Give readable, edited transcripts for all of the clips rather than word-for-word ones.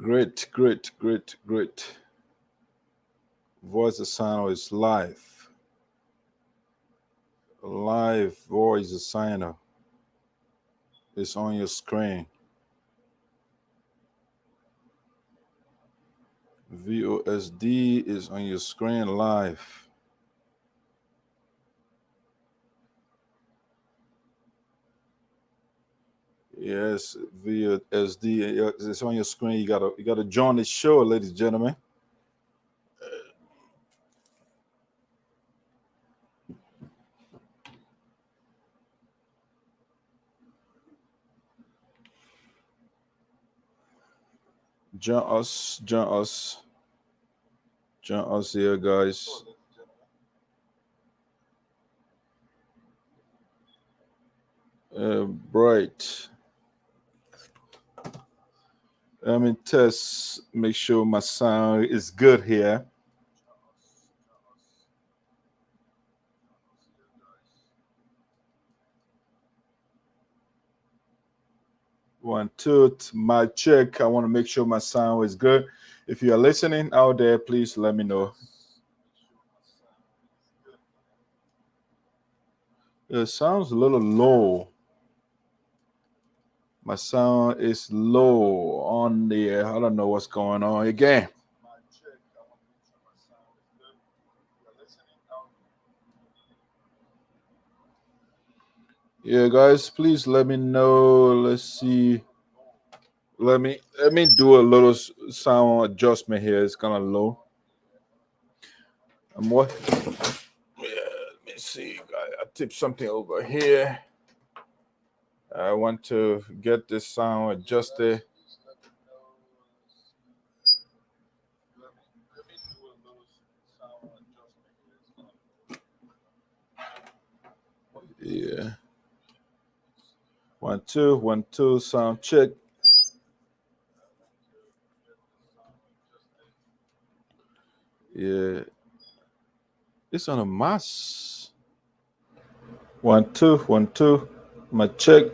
Great, great, great, great. Voice assigner is live. Live voice assigner is on your screen. VOSD is on your screen live. Yes, VOSD is on your screen. You gotta join the show, ladies and gentlemen. Join us here, guys. Bright. Let me test, make sure my sound is good here. One, two, my check. I want to make sure my sound is good. If you are listening out there, please let me know. It sounds a little low. My sound is low on there. I don't know what's going on again. Yeah, guys, please let me know. Let's see. Let me do a little sound adjustment here. It's kind of low. And what? Yeah, let me see, guys. I tipped something over here. I want to get this sound adjusted. Yeah. 1 2 1 2 sound check. Yeah. It's on a mass. 1 2 1 2. My check.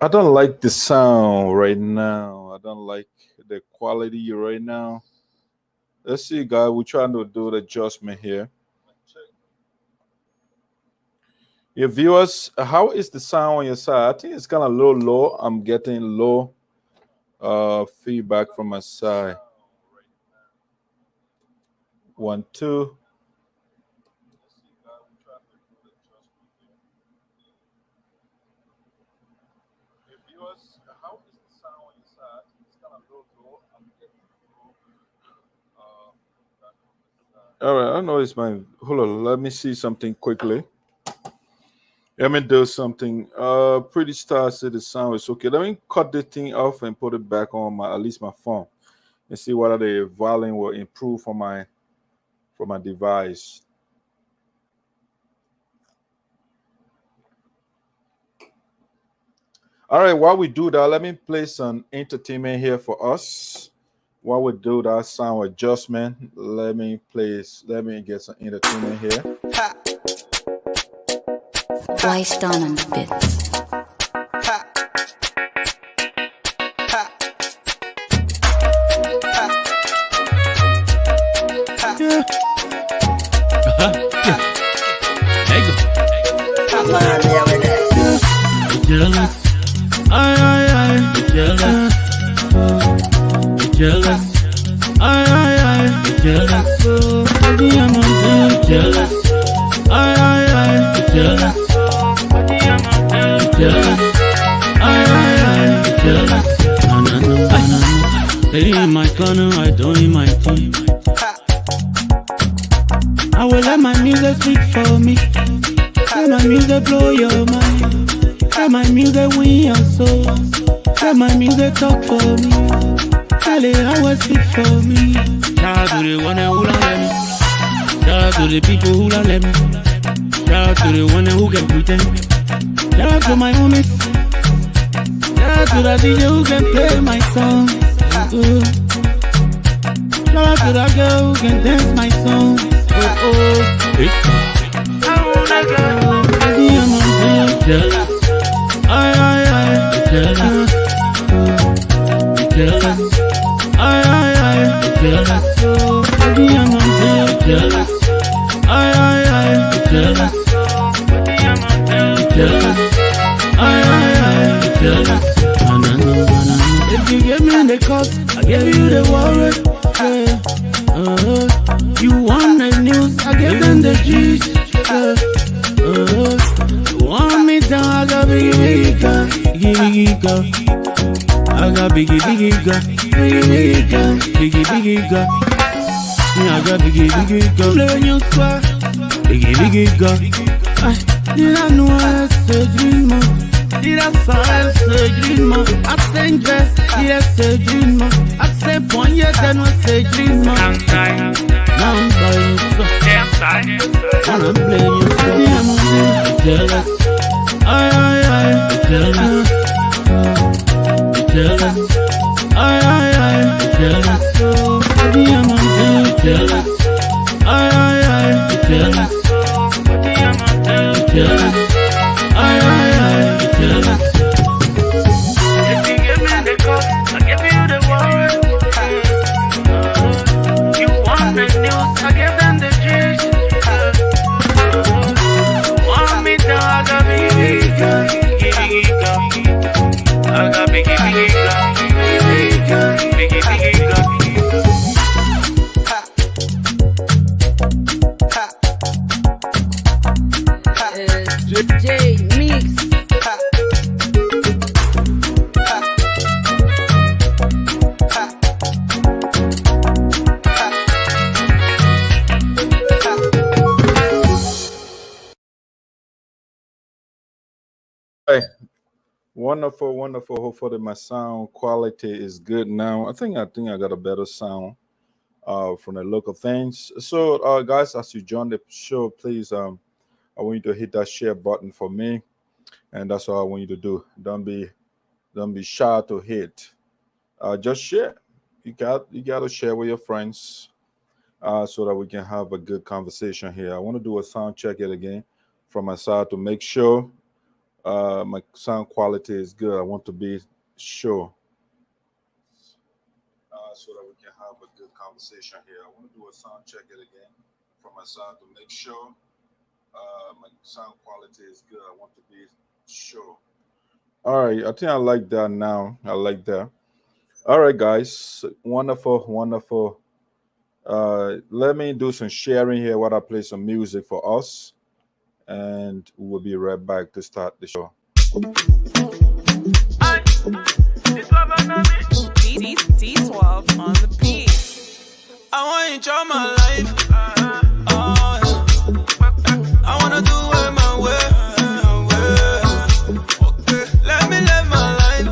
I don't like the sound right now. I don't like the quality right now. Let's see, guys. We're trying to do the adjustment here. Your viewers, how is the sound on your side? I think it's kind of a little low. I'm getting low feedback from my side. 1 2. All right, I know it's my. Hold on, let me see something quickly. Let me do something. Pretty Star said the sound is okay. Let me cut this thing off and put it back on my, at least my phone, and see whether the volume will improve for my device. All right, while we do that, let me play some entertainment here for us. While we do that sound adjustment, let me get some entertainment here. Twice done on the bits. Jealous, I jealous. Jealous, I jealous. Baby, I'm not jealous. I jealous. Baby, I'm not jealous. I jealous. Lady in my corner, I don't need my team. I will let my music speak for me. Let my music blow your mind. Let my music win your soul. Let my music talk for me. Tell it how I speak for me. Shout out to the one who don't let me. Shout out to the people who don't let me. Shout out to the one who can pretend. Shout out to my homies. Shout out to the DJ who can play my song. Shout out to that girl who can dance my song. I wanna jealous. I, jealous. Jealous. I, jealous. Baby, I'm jealous. I, jealous. Jealous. I, jealous. If you give me the cost, I give you the worry. You want the news, I give them the gist. You want me down, I got biggie gun. I got biggie gun. Biggie gun. I got biggie gun. Play on your swag. Biggie gun. Did I know I said dream man? Did I say dream man? I say dress. Did I say dream man? I say point yet then I say dream man. Now I'm buying so. And I'm playing you so. I'm jealous. I jealous. Jealous. I jealous. Baby, I'm jealous. I jealous. Jealous. I jealous. If you give me the cost, I give you the worry. You want the news, I give them the gist. Want me down, I got biggie gun. I got biggie gun. J Mix. Hey, wonderful. Hopefully my sound quality is good now. I think I got a better sound from the local things. So guys, as you join the show, please I want you to hit that share button for me, and that's all I want you to do. Don't be shy to hit. Just share. You got to share with your friends so that we can have a good conversation here. I want to do a sound check it again from my side to make sure my sound quality is good. I want to be sure so that we can have a good conversation here. I want to do a sound check it again from my side to make sure my sound quality is good. I want to be sure. All right, I think I like that now. I like that. All right, guys, wonderful. Let me do some sharing here while I play some music for us, and we'll be right back to start the show. D12 on the beat. I want to enjoy my life. I wanna do it my way. Okay, let me live my life.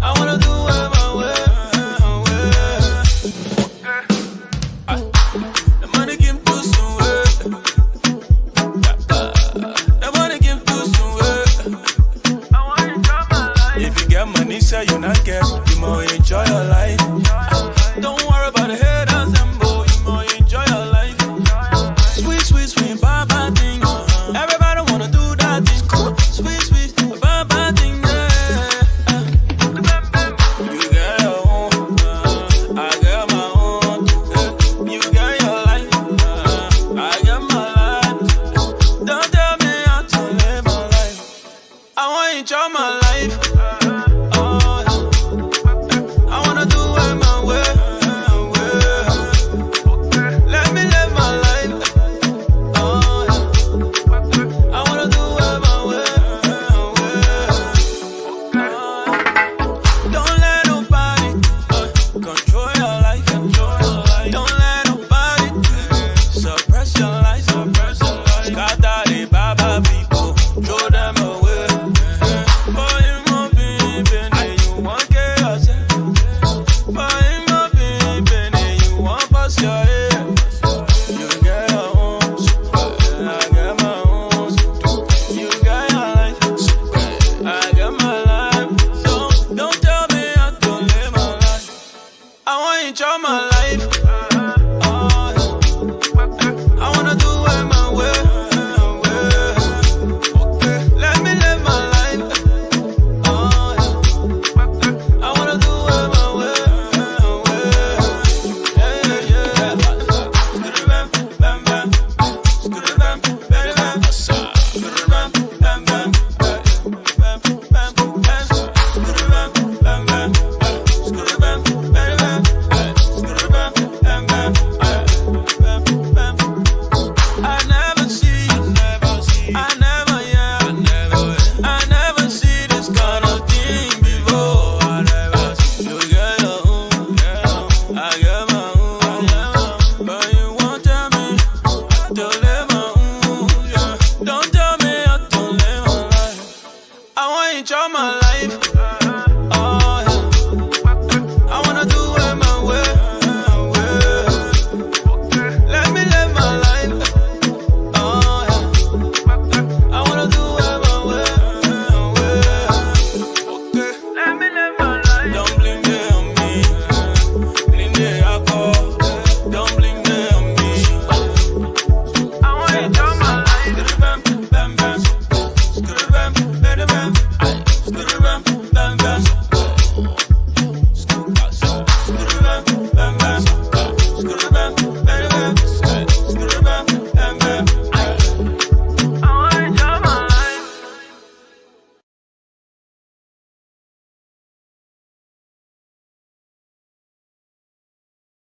I wanna do it my way. The money can do some work. The money can do some work. I wanna enjoy my life. If you get money, say you not get, you more enjoy your life. Don't worry about it.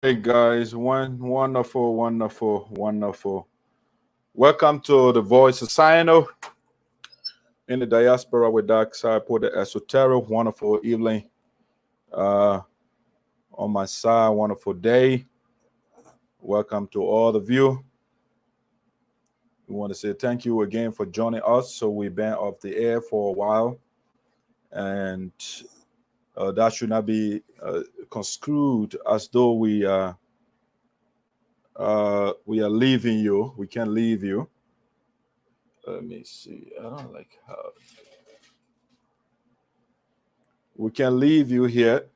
Hey guys, wonderful, wonderful, wonderful. Welcome to the Voice of SINOE in the diaspora with Dark SARPO, the esoteric. Wonderful evening. On my side, wonderful day. Welcome to all of you. We want to say thank you again for joining us. So we've been off the air for a while, and that should not be construed as though we are leaving you. We can't leave you. Let me see. I don't like how we can leave you here.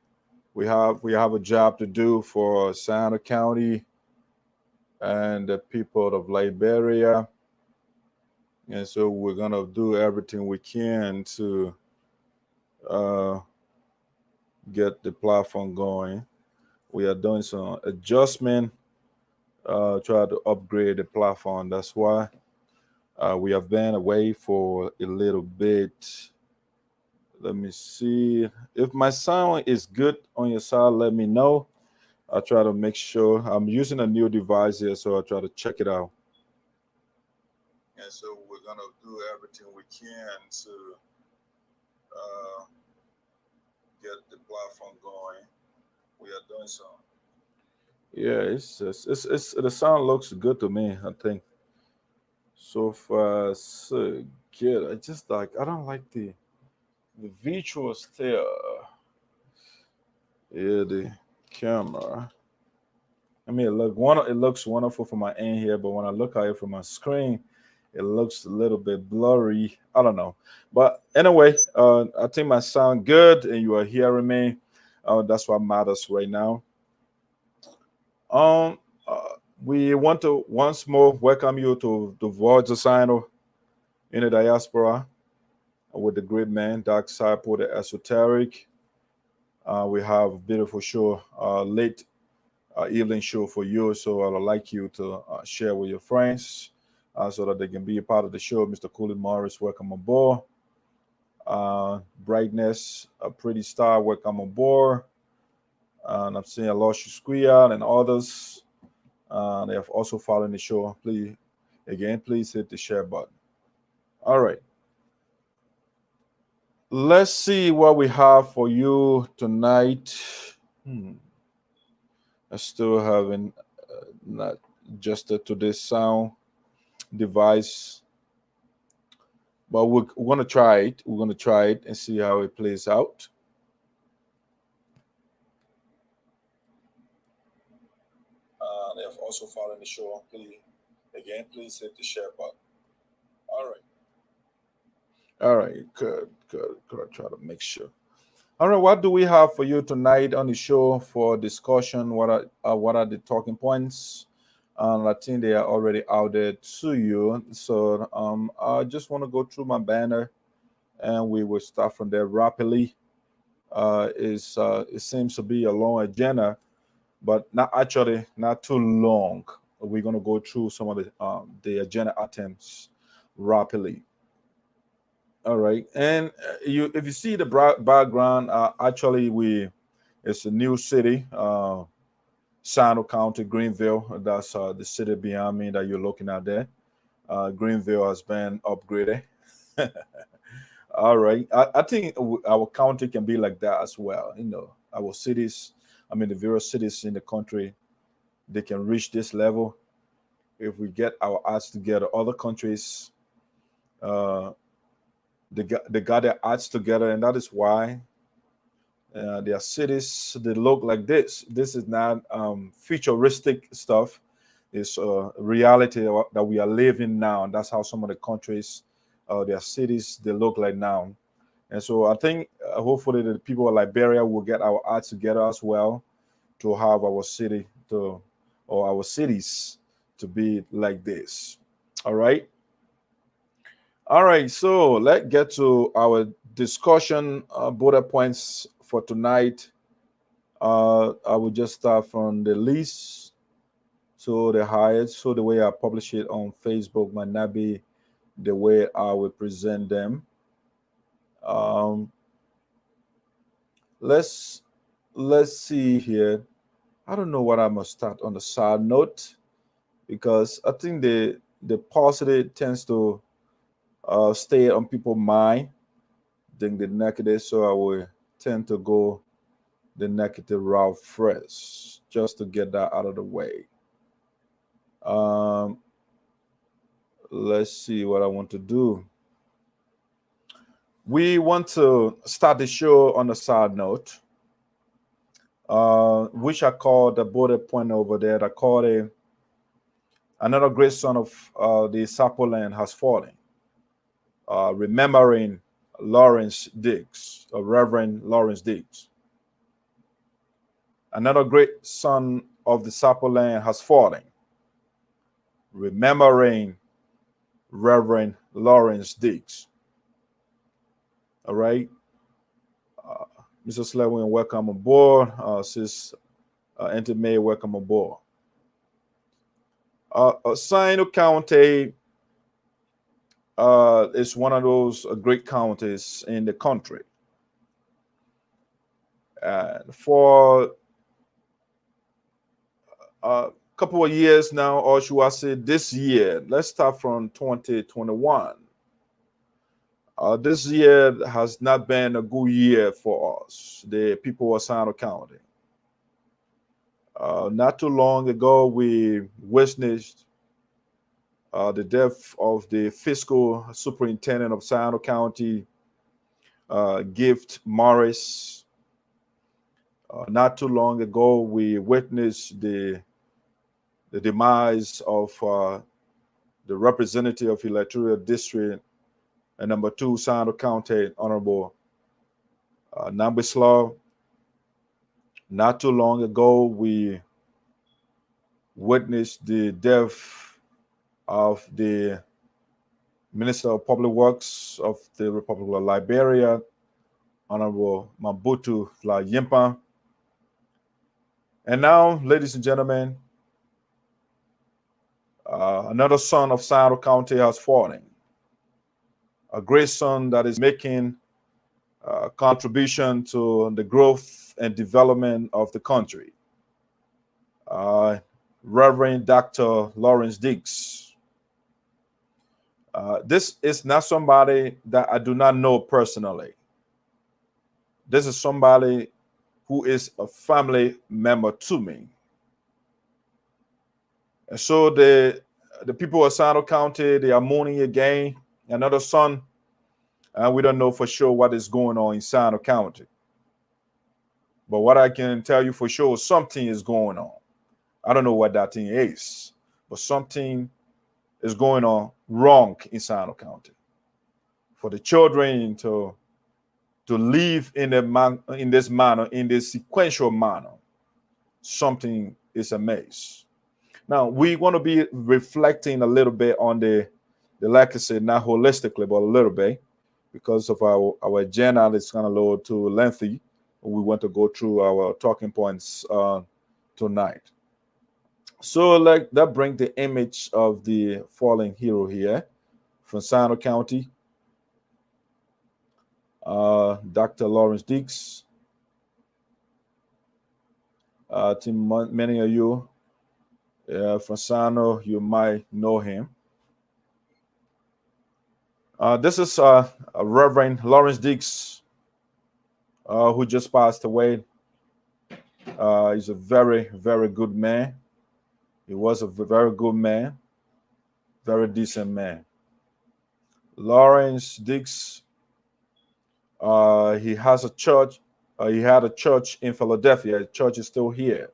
We have a job to do for Santa County and the people of Liberia, and so we're gonna do everything we can to get the platform going. We are doing some adjustment, try to upgrade the platform. That's why we have been away for a little bit. Let me see if my sound is good on your side. Let me know. I'll try to make sure. I'm using a new device here, so I'll try to check it out. And so we're gonna do everything we can to get the platform going. We are doing some. Yeah, it's the sound looks good to me. I think so far so good. I just I don't like the visuals there. Yeah, the camera. I mean, it looks wonderful from my end here, but when I look at it from my screen, it looks a little bit blurry. I don't know, but anyway, I think my sound good, and you are hearing me. That's what matters right now. Um, we want to once more welcome you to the Voice of SINOE in the diaspora with the great man, Dark SARPO, the esoteric. We have a beautiful show, late evening show for you. So I would like you to share with your friends so that they can be a part of the show. Mr. Cooley Morris, welcome aboard. Brightness, a pretty star, welcome aboard. And I'm seeing Alosh Squia and others. They have also followed the show. Please hit the share button. All right. Let's see what we have for you tonight. I still haven't not adjusted to this sound device, but we're gonna try it. We're gonna try it and see how it plays out. They have also followed the show. Please hit the share button. All right. All right. Good. I'll try to make sure. All right. What do we have for you tonight on the show for discussion? What are the talking points? I think they are already out there to you. So I just want to go through my banner, and we will start from there rapidly. It seems to be a long agenda, but not too long. We're going to go through some of the agenda items rapidly. All right, and if you see the background, actually it's a new city, Sino County, Greenville. That's the city behind me that you're looking at there. Greenville has been upgraded. All right, I think our county can be like that as well. You know, our cities, I mean the various cities in the country, they can reach this level if we get our arts together. Other countries, they got their arts together, and that is why their cities they look like this. This is not futuristic stuff. It's reality that we are living now, and that's how some of the countries, their cities, they look like now. And so I think hopefully the people of Liberia will get our arts together as well to have our city or our cities to be like this. All right. All right, so let's get to our discussion bullet points for tonight. I will just start from the least to the highest. So the way I publish it on Facebook might not be the way I will present them. Let's see here. I don't know what I must start on the side note, because I think the positive tends to stay on people's mind than the negative, so I will tend to go the negative route first, just to get that out of the way. Let's see what I want to do. We want to start the show on a side note, which I call the bullet point over there. I call it another great son of the SARPOLAND has fallen. Remembering Lawrence Diggs, Reverend Lawrence Diggs. Another great son of the SARPOLAND has fallen. Remembering Reverend Lawrence Diggs. All right. Mr. Slewin, welcome aboard. Sis Auntie May, welcome aboard. SINOE County is one of those great counties in the country. For a couple of years now, or should I say this year, let's start from 2021. This year has not been a good year for us, the people of SINOE County. Not too long ago, we witnessed the death of the fiscal superintendent of SINOE County, Gift MAURICE. Not too long ago, we witnessed the demise of the representative of electoral district and number 2 SINOE County, Honorable Nambislaw. Not too long ago, we witnessed the death of the Minister of Public Works of the Republic of Liberia, Honorable Mabutu Flayimpa. And now, ladies and gentlemen, another son of SINOE County has fallen. A great son that is making a contribution to the growth and development of the country. Reverend Dr. Lawrence Diggs. This is not somebody that I do not know personally. This is somebody who is a family member to me. And so the people of SINOE County, they are mourning again, another son, and we don't know for sure what is going on in SINOE County. But what I can tell you for sure, something is going on. I don't know what that thing is, but something is going on wrong in SINOE County. For the children to live in this manner, in this sequential manner, something is amiss. Now, we want to be reflecting a little bit on the like I said, not holistically, but a little bit, because of our agenda is kind of a little too lengthy. We want to go through our talking points tonight. So like that brings the image of the fallen hero here from SINOE County, Dr. Lawrence Diggs. I think many of you from SINOE, you might know him. This is Reverend Lawrence Diggs, who just passed away. He's a very, very good man. He was a very good man, very decent man. Lawrence Diggs, he has a church. He had a church in Philadelphia. The church is still here,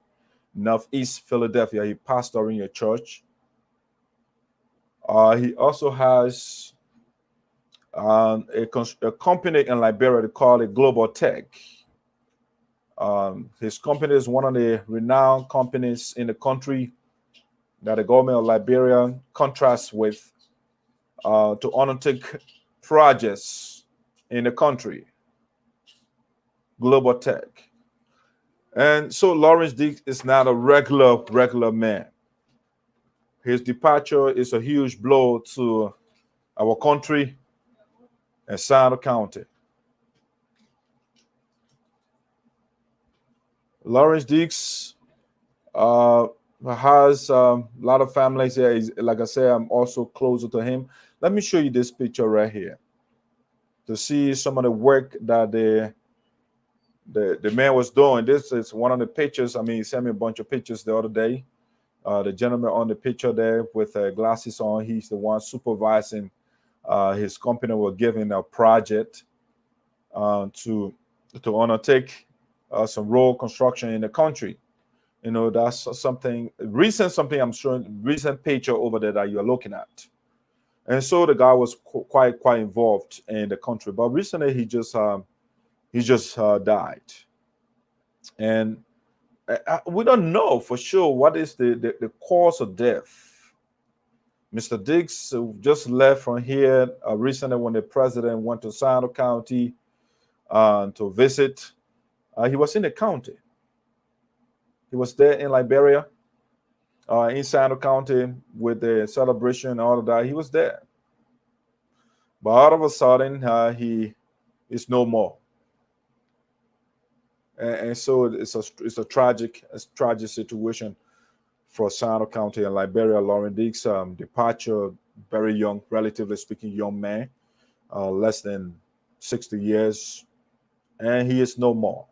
Northeast Philadelphia. He pastored in a church. He also has a company in Liberia. They call it Global Tech. His company is one of the renowned companies in the country that the government of Liberia contracts with to undertake projects in the country. Global Tech. And so Lawrence Diggs is not a regular man. His departure is a huge blow to our country and SINOE County. Lawrence Diggs Has a lot of families here. Like I said, I'm also closer to him. Let me show you this picture right here to see some of the work that the man was doing. This is one of the pictures. I mean, he sent me a bunch of pictures the other day. The gentleman on the picture there with glasses on, he's the one supervising his company. Were given a project to undertake some road construction in the country. You know, that's something recent, something I'm showing, recent picture over there that you're looking at. And so the guy was quite involved in the country, but recently he just died. And we don't know for sure what is the cause of death. Mr. Diggs just left from here recently when the president went to SINOE County to visit. He was in the county. He was there in Liberia, in SINOE County with the celebration and all of that. He was there. But all of a sudden, he is no more. And so it's a tragic situation for SINOE County and Liberia. Lawrence Diggs' departure, very young, relatively speaking, young man, less than 60 years, and he is no more.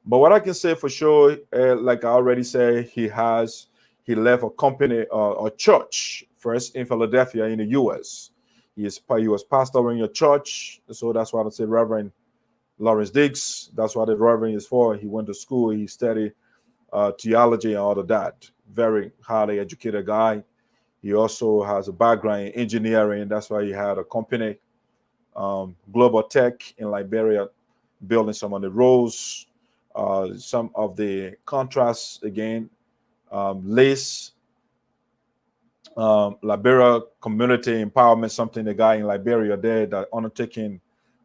But what I can say for sure, like I already said, he left a company, a church, first in Philadelphia in the U.S. He was pastoring a church, so that's why I say Reverend Lawrence Diggs. That's what the Reverend is for. He went to school, he studied theology and all of that. Very highly educated guy. He also has a background in engineering. That's why he had a company, Global Tech in Liberia, building some of the roads. Some of the contrasts again, LACE, Liberia Community Empowerment, something the guy in Liberia there that undertaking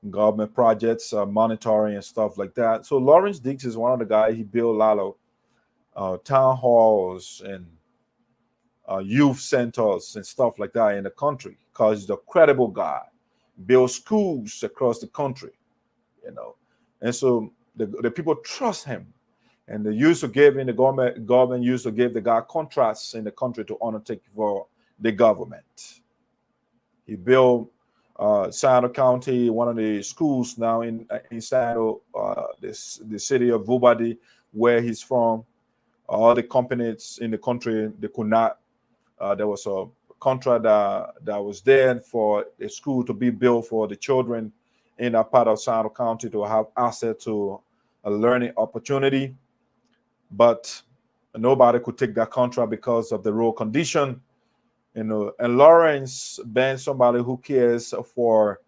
government projects, monitoring and stuff like that. So Lawrence Diggs is one of the guys. He built a lot of town halls and youth centers and stuff like that in the country because he's a credible guy. Build schools across the country, you know, and so the people trust him, and the government used to give the guy contracts in the country to undertake for the government. He built SINOE County, one of the schools now in SINOE, the city of VOSD, where he's from. All the companies in the country, they could not. There was a contract that was there for a school to be built for the children in that part of SINOE County to have access to a learning opportunity, but nobody could take that contract because of the road condition, you know. And Lawrence being somebody who cares for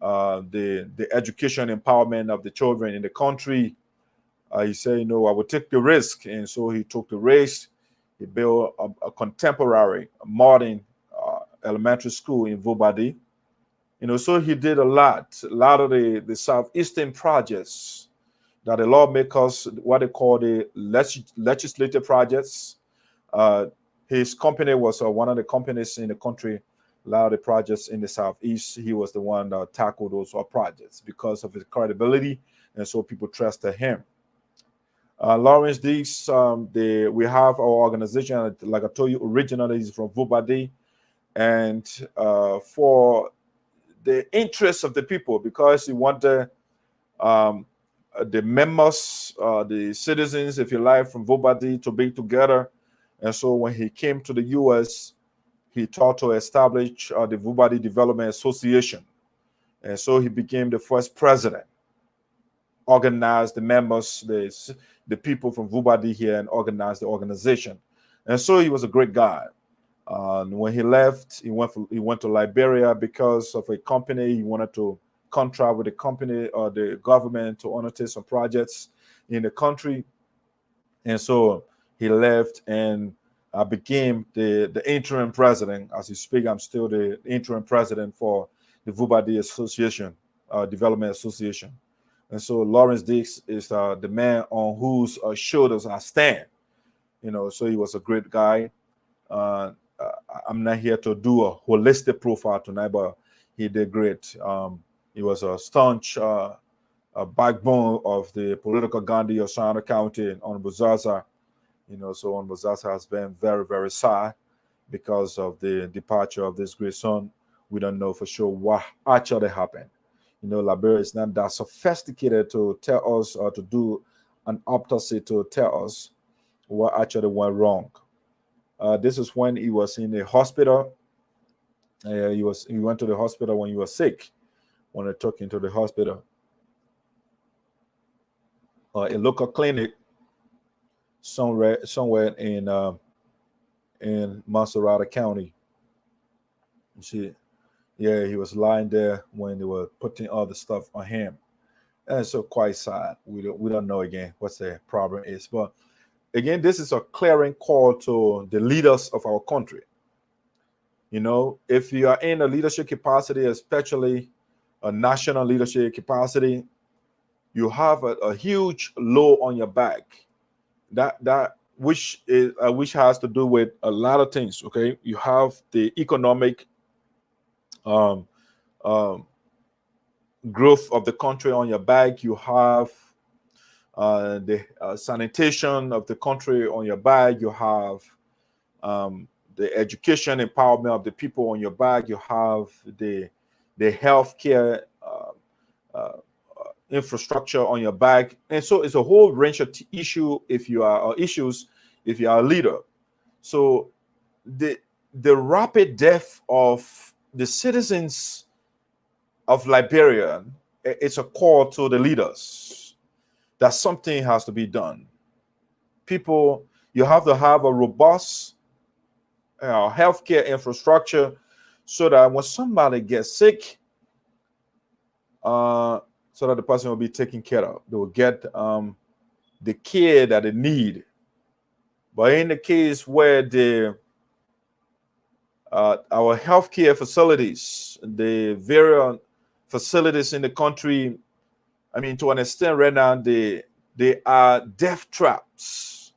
the education empowerment of the children in the country, he said, you know, I would take the risk, and so he took the risk. He built a contemporary, modern elementary school in VOSD. You know, so he did a lot of the southeastern projects that the lawmakers, what they call the legislative projects. His company was one of the companies in the country, a lot of the projects in the southeast. He was the one that tackled those projects because of his credibility, and so people trusted him. Lawrence Diggs, we have our organization, like I told you, originally he's from VOSD, and for the interests of the people, because he wanted the members, the citizens, if you like, from VOSD to be together. And so when he came to the U.S., he thought to establish the VOSD Development Association. And so he became the first president, organized the members, the people from VOSD here, and organized the organization. And so he was a great guy. When he left, he went to Liberia because of a company. He wanted to contract with the company or the government to undertake some projects in the country. And so he left and became the interim president. As you speak, I'm still the interim president for the VOSD Association, Development Association. And so Lawrence Diggs is the man on whose shoulders I stand. You know, so he was a great guy. I'm not here to do a holistic profile tonight, but he did great. He was a staunch backbone of the political Gandhi of Sano County, Honorable Zaza. So Honorable Zaza has been very, very sad because of the departure of this great son. We don't know for sure what actually happened. Liberia is not that sophisticated to tell us or to do an autopsy to tell us what actually went wrong. This is when he was in the hospital. He went to the hospital when he was sick. When they took him to the hospital, a local clinic somewhere in Monserrate County. You see, yeah, he was lying there when they were putting all the stuff on him, and so quite sad. We don't know again what the problem is, but again, this is a clarion call to the leaders of our country. If you are in a leadership capacity, especially a national leadership capacity, you have a huge load on your back. Which has to do with a lot of things. Okay, you have the economic growth of the country on your back. You have the sanitation of the country on your back. You have the education empowerment of the people on your back. You have the healthcare infrastructure on your back, and so it's a whole range of issues if you are a leader. So the rapid death of the citizens of Liberia, it's a call to the leaders that something has to be done. People, you have to have a robust healthcare infrastructure so that when somebody gets sick, so that the person will be taken care of. They will get the care that they need. But in the case where our healthcare facilities, the various facilities in the country, to an extent right now, they are death traps.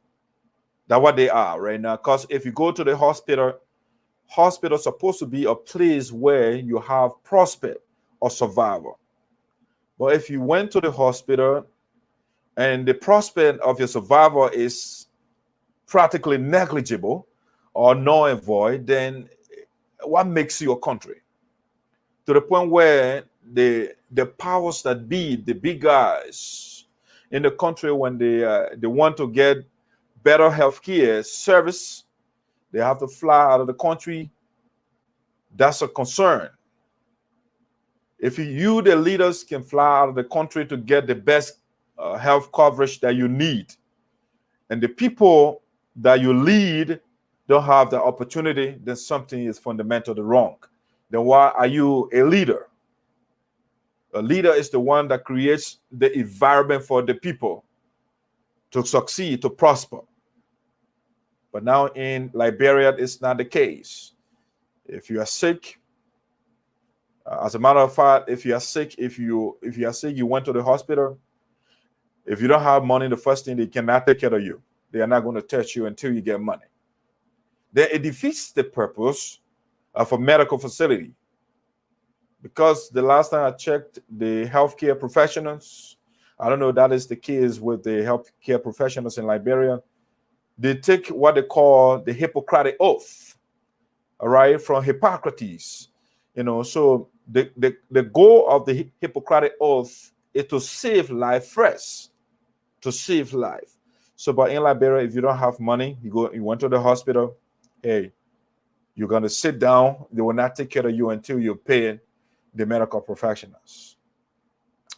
That's what they are right now. Because if you go to the hospital is supposed to be a place where you have prospect or survival. But if you went to the hospital and the prospect of your survival is practically negligible or null and void, then what makes you a country? To the point where the powers that be, the big guys in the country, when they want to get better healthcare service, they have to fly out of the country. That's a concern. If you, the leaders, can fly out of the country to get the best health coverage that you need, and the people that you lead don't have the opportunity, then something is fundamentally wrong. Then why are you a leader? A leader is the one that creates the environment for the people to succeed, to prosper. But now in Liberia, it's not the case. If you are sick, as a matter of fact, if you are sick, you went to the hospital. If you don't have money, the first thing, they cannot take care of you. They are not going to touch you until you get money. Then it defeats the purpose of a medical facility. Because the last time I checked, the healthcare professionals, I don't know if that is the case with the healthcare professionals in Liberia, they take what they call the Hippocratic Oath, all right, from Hippocrates. So the goal of the Hippocratic Oath is to save life first, to save life. So, but in Liberia, if you don't have money, you went to the hospital, hey, you're going to sit down. They will not take care of you until you pay the medical professionals.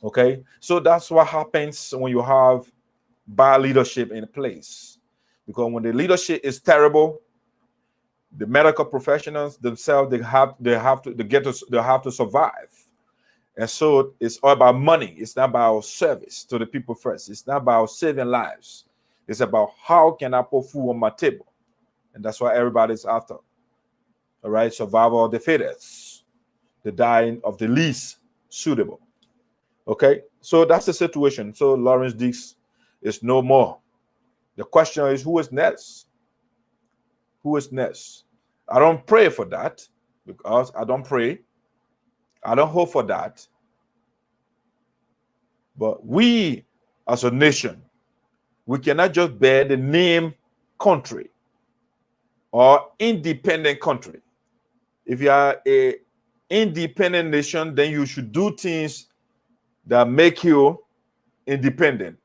Okay? So that's what happens when you have bad leadership in place. Because when the leadership is terrible, the medical professionals themselves, they have to survive. And so it's all about money. It's not about service to the people first. It's not about saving lives. It's about how can I put food on my table? And that's what everybody's after. All right, survival of the fittest, the dying of the least suitable. Okay, so that's the situation. So Lawrence Dix is no more. The question is, who is next? Who is next? I don't pray for that, because I don't pray. I don't hope for that. But we, as a nation, we cannot just bear the name country or independent country. If you are a independent nation, then you should do things that make you independent.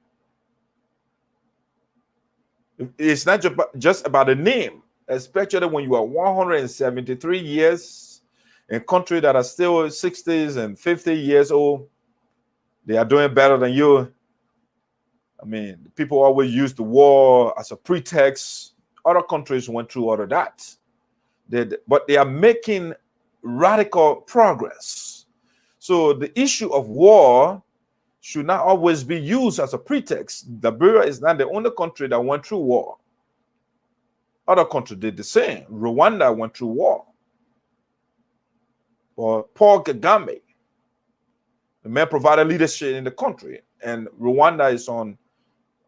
It's not just about the name, especially when you are 173 years in country that are still 60s and 50 years old. They are doing better than you. I mean, people always use the war as a pretext. Other countries went through all of that. But they are making radical progress. So the issue of war should not always be used as a pretext. Liberia is not the only country that went through war. Other countries did the same. Rwanda went through war. Or Paul Kagame, the man provided leadership in the country, and Rwanda is on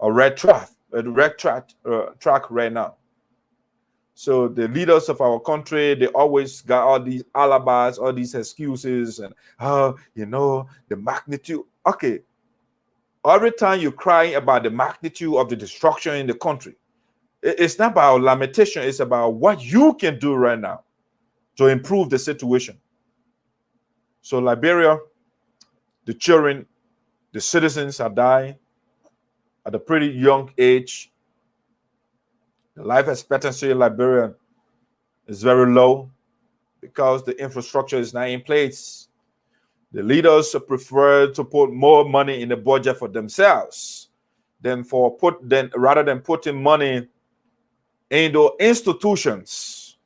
a red track right now. So the leaders of our country, they always got all these alibis, all these excuses, and you know, the magnitude. Okay, every time you're crying about the magnitude of the destruction in the country, it's not about lamentation, it's about what you can do right now to improve the situation. So Liberia, the children, the citizens are dying at a pretty young age. The life expectancy in Liberia is very low because the infrastructure is not in place. The leaders prefer to put more money in the budget for themselves rather than putting money in the institutions,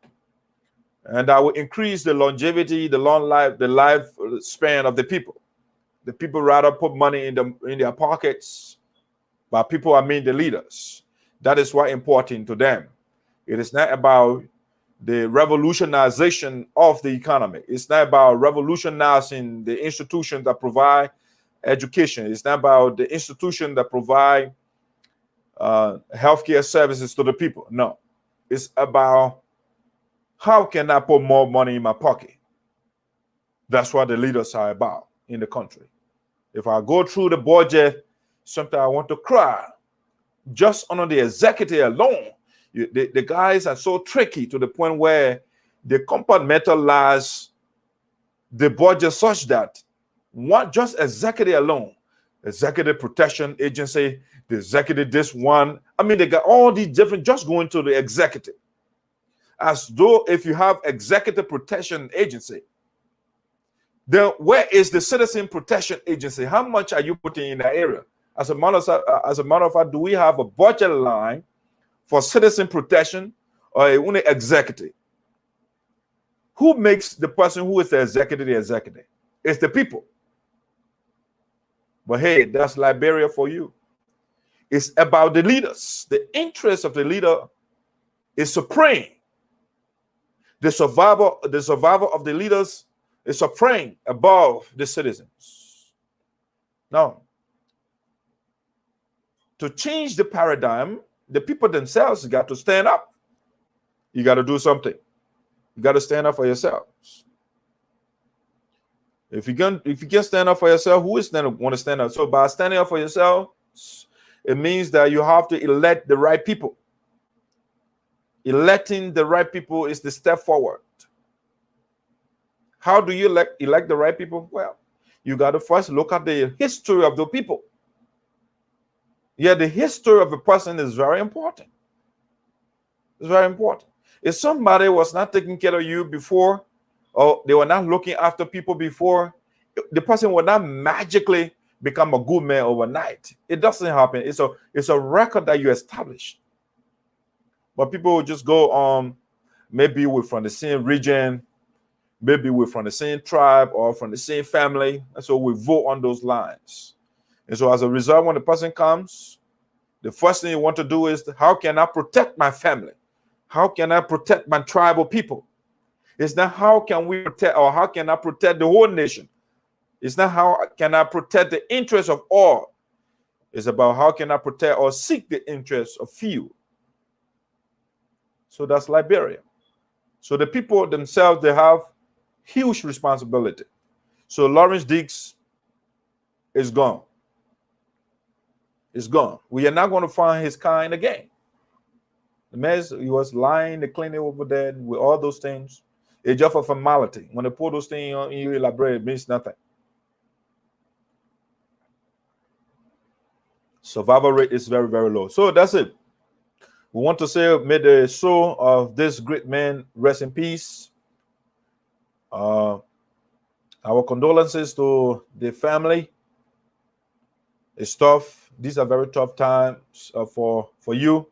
and that will increase the longevity, the lifespan of the people. The people rather put money in their pockets. By people, I mean the leaders. That is what's important to them. It is not about the revolutionization of the economy. It's not about revolutionizing the institutions that provide education. It's not about the institutions that provide healthcare services to the people. No, it's about how can I put more money in my pocket? That's what the leaders are about in the country. If I go through the budget, sometimes I want to cry. Just under the executive alone, the guys are so tricky to the point where they compartmentalize the budget such that just executive alone, executive protection agency, the executive this one. I mean, they got all these different, just going to the executive. As though if you have executive protection agency, then where is the citizen protection agency? How much are you putting in that area? As a matter of fact, do we have a budget line for citizen protection or only executive? Who makes the person who is the executive the executive? It's the people. But hey, that's Liberia for you. It's about the leaders. The interest of the leader is supreme. The survival of the leaders is supreme above the citizens. Now, to change the paradigm, the people themselves got to stand up. You got to do something. You got to stand up for yourselves. If you can stand up for yourself, who is going to stand up? So by standing up for yourself, it means that you have to elect the right people. Electing the right people is the step forward. How do you elect the right people? Well, you got to first look at the history of the people. Yeah, the history of a person is very important. It's very important. If somebody was not taking care of you before, or they were not looking after people before, the person will not magically become a good man overnight. It doesn't happen. It's a record that you establish. But people will just go on, maybe we're from the same region, maybe we're from the same tribe or from the same family, and so we vote on those lines. And so as a result, when the person comes, the first thing you want to do is, how can I protect my family? How can I protect my tribal people? It's not how can we protect, or how can I protect the whole nation? It's not how can I protect the interests of all. It's about how can I protect or seek the interests of few. So that's Liberia. So the people themselves, they have huge responsibility. So Lawrence Dix is gone. It's gone. We are not going to find his kind again. The man, he was lying, the clinic over there with all those things. It's just a formality. When they put those things on you elaborate, it means nothing. Survival rate is very, very low. So that's it. We want to say, may the soul of this great man rest in peace. Our condolences to the family. It's tough. These are very tough times for you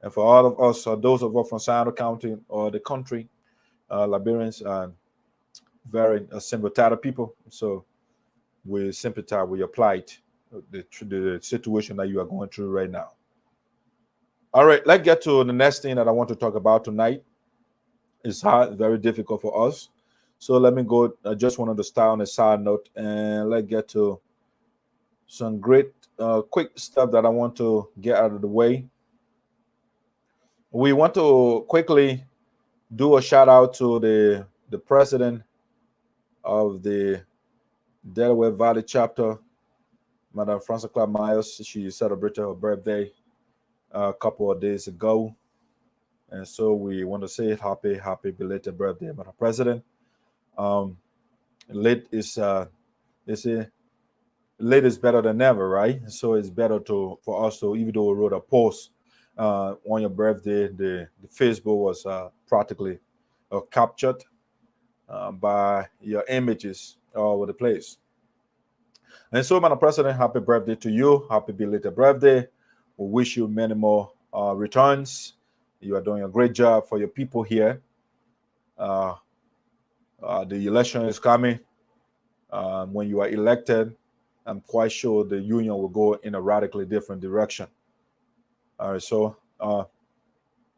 and for all of us, those of us from SINOE County or the country. Liberians are very sympathetic people. So we sympathize with your plight, the situation that you are going through right now. All right, let's get to the next thing that I want to talk about tonight. It's hard, very difficult for us. So let me go. I just wanted to start on a side note and let's get to some great, quick stuff that I want to get out of the way. We want to quickly do a shout out to the president of the Delaware Valley chapter, Madam Frances Myers. She celebrated her birthday a couple of days ago, and so we want to say happy belated birthday, Madam President. Late is late is better than never, right? So it's better for us to, even though we wrote a post on your birthday, the Facebook was practically captured by your images all over the place. And so, Madam President, happy birthday to you. Happy belated birthday. We wish you many more returns. You are doing a great job for your people here. The election is coming. When you are elected, I'm quite sure the union will go in a radically different direction. All right, so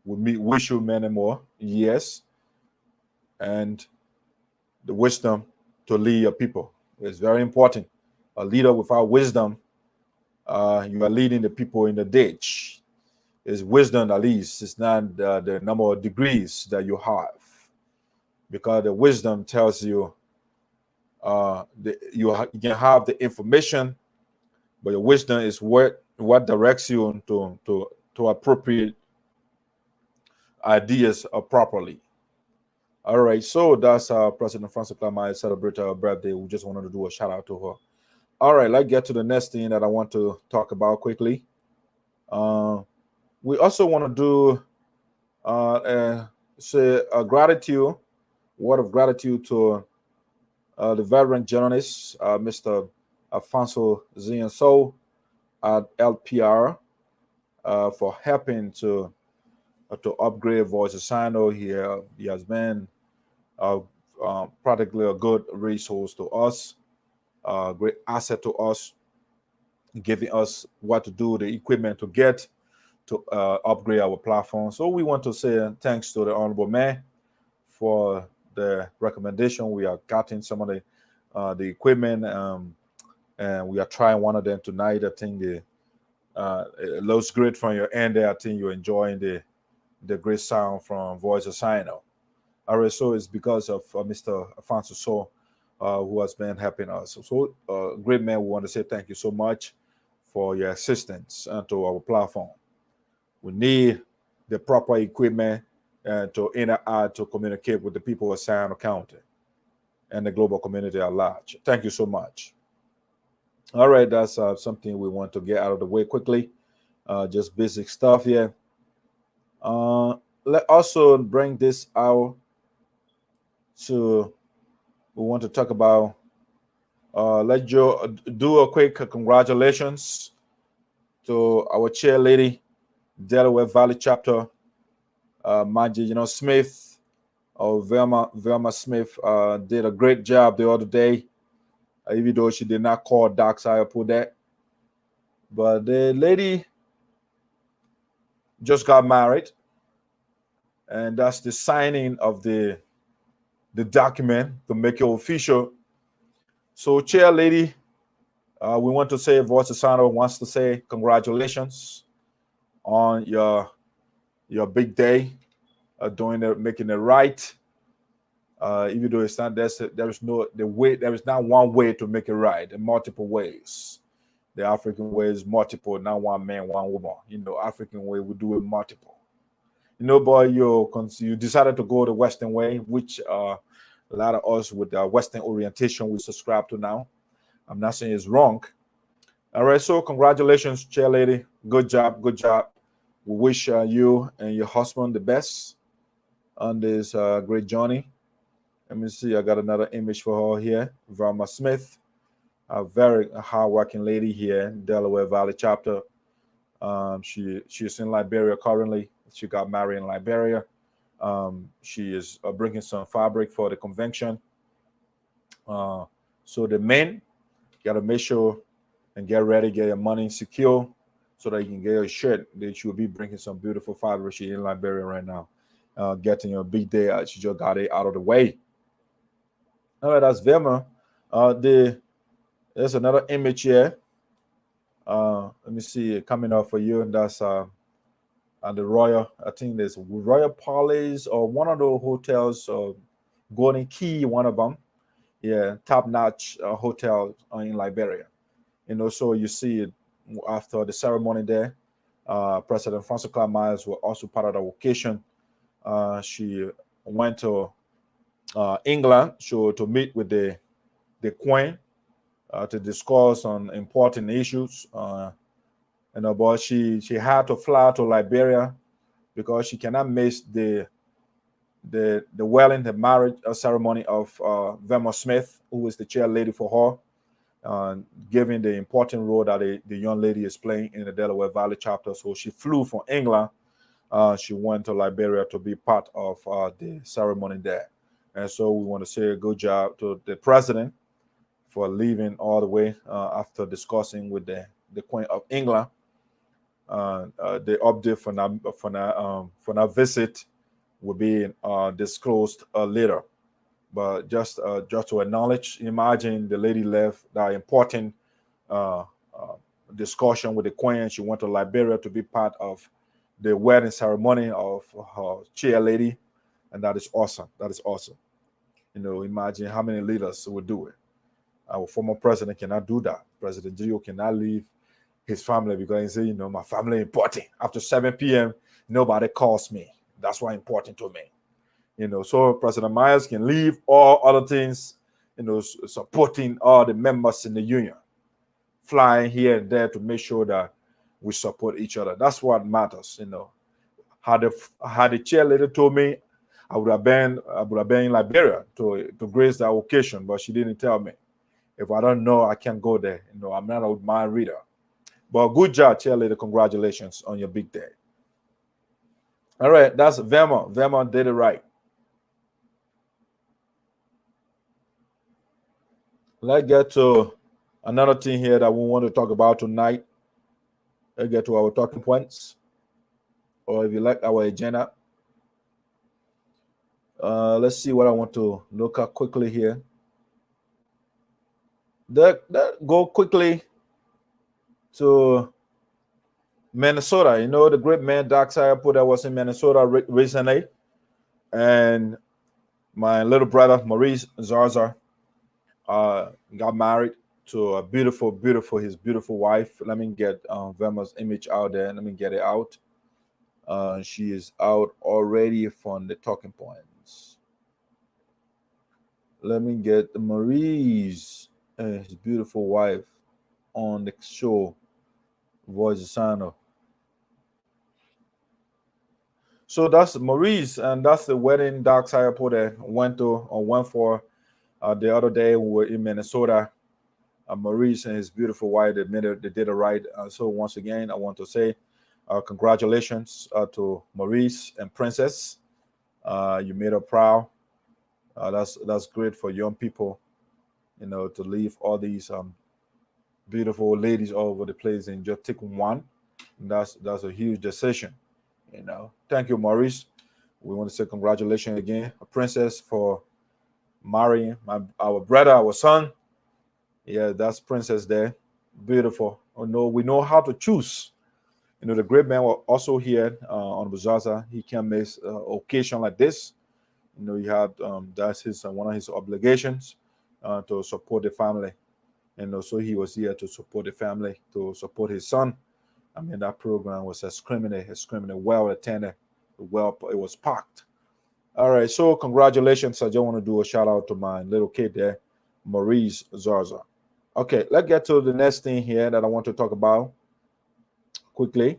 we wish you many more years and the wisdom to lead your people. It's very important. A leader without wisdom, you are leading the people in the ditch. It's wisdom that leads. It's not the number of degrees that you have, because the wisdom tells you you can have the information, but your wisdom is what directs you to appropriate ideas properly. All right, so that's President Frances Myers celebrated her birthday. We just wanted to do a shout out to her. All right, let's get to the next thing that I want to talk about quickly. We also want to do say a gratitude, word of gratitude to the veteran journalist, Mr. Alfonso Zienso at LPR, for helping to upgrade Voice of SINOE. He has been practically a good resource to us, a great asset to us, giving us what to do, the equipment to get to upgrade our platform. So we want to say thanks to the Honorable Man for the recommendation. We are getting some of the equipment, and we are trying one of them tonight. I think it looks great from your end there. I think you're enjoying the great sound from Voice of SINOE. All right, so it's because of Mr. Alfonso who has been helping us. So great man, we want to say thank you so much for your assistance to our platform. We need the proper equipment to interact, to communicate with the people of SINOE County and the global community at large. Thank you so much. All right, that's something we want to get out of the way quickly. Just basic stuff here. Let also bring this out to, we want to talk about, let's do a quick congratulations to our chair lady, Delaware Valley chapter, Maggie, Smith, or Velma Smith, did a great job the other day, even though she did not call Dockside put that. But the lady just got married, and that's the signing of the document to make it official. So, chair lady, we want to say, Voice of SINOE wants to say congratulations on your big day, making it right. Even though it's not, there is not one way to make it right, in multiple ways. The African way is multiple, not one man, one woman. You know, African way we do it multiple. You know, boy, you decided to go the Western way, which a lot of us with the Western orientation we subscribe to now. I'm not saying it's wrong. All right, so congratulations, chair lady. Good job, good job. We wish you and your husband the best on this great journey. Let me see. I got another image for her here. Velma Smith, a very hardworking lady here, Delaware Valley chapter. She's in Liberia currently. She got married in Liberia. She is bringing some fabric for the convention. So the men got to make sure and get ready, get your money secure so that you can get your shirt. That she will be bringing some beautiful fabric. She's in Liberia right now, getting a big day. She just got it out of the way. All right, that's Velma. There's another image here. Let me see it coming up for you. And that's the Royal, I think there's Royal Palace or one of the hotels, Golden Key, one of them. Yeah, top-notch hotel in Liberia. You know, so you see it after the ceremony there. President Frances Myers was also part of the occasion. She went to England to meet with the Queen to discuss on important issues. You know, but she had to fly to Liberia because she cannot miss the wedding, the marriage ceremony of Velma Smith, who is the chair lady for her, given the important role that the young lady is playing in the Delaware Valley chapter. So she flew from England. She went to Liberia to be part of the ceremony there. And so we want to say a good job to the president for leaving all the way after discussing with the Queen of England. The update for that visit will be disclosed later. But just to acknowledge, imagine the lady left that important discussion with the Queen. She went to Liberia to be part of the wedding ceremony of her chair lady, and that is awesome. That is awesome. You know, imagine how many leaders would do it. Our former president cannot do that. President Geo cannot leave his family because he said, you know, my family is important. After 7 p.m., nobody calls me. That's why important to me. You know, so President Myers can leave all other things, you know, supporting all the members in the union, flying here and there to make sure that we support each other. That's what matters, you know. Had the chair leader told me, I would have been in Liberia to grace that occasion, but she didn't tell me. If I don't know, I can't go there. You know, I'm not a mind reader. But good job, chair leader. Congratulations on your big day. All right, that's Velma. Velma did it right. Let's get to another thing here that we want to talk about tonight. Let's get to our talking points, or if you like our agenda. Let's see what I want to look at quickly here. Go quickly to Minnesota. You know, the great man Doc SARPO that was in Minnesota recently, and my little brother Maurice Zarza got married to a beautiful his beautiful wife. Let me get Velma's image out there. Let me get it out. She is out already from the talking points. Let me get Maurice and his beautiful wife on the show, Voice of SINOE. So that's Maurice, and that's the wedding Doc SARPO that went for the other day. We were in Minnesota. Maurice and his beautiful wife, they did it right. So once again, I want to say congratulations to Maurice and Princess. You made her proud. That's great for young people, you know, to leave all these beautiful ladies all over the place and just take one. And that's a huge decision, you know. Thank you, Maurice. We want to say congratulations again, Princess, for marrying our brother, our son. Yeah, that's Princess there. Beautiful. Oh, no, we know how to choose. You know, the great man was also here on Buzaza. He can't miss an occasion like this. You know, he had that's one of his obligations to support the family. And so he was here to support the family, to support his son. I mean, that program was extremely well attended. Well, it was packed. All right, so congratulations. I just want to do a shout out to my little kid there, Maurice Zarza. Okay, let's get to the next thing here that I want to talk about quickly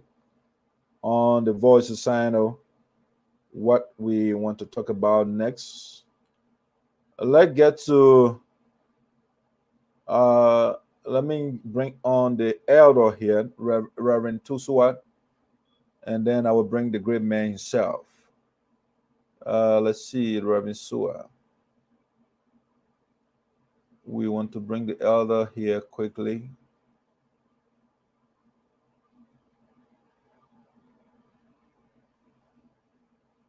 on the voice of SINOE. What we want to talk about next. Let's get to let me bring on the elder here, Reverend SUAH, and then I will bring the great man himself. Let's see, Reverend SUAH. We want to bring the elder here quickly.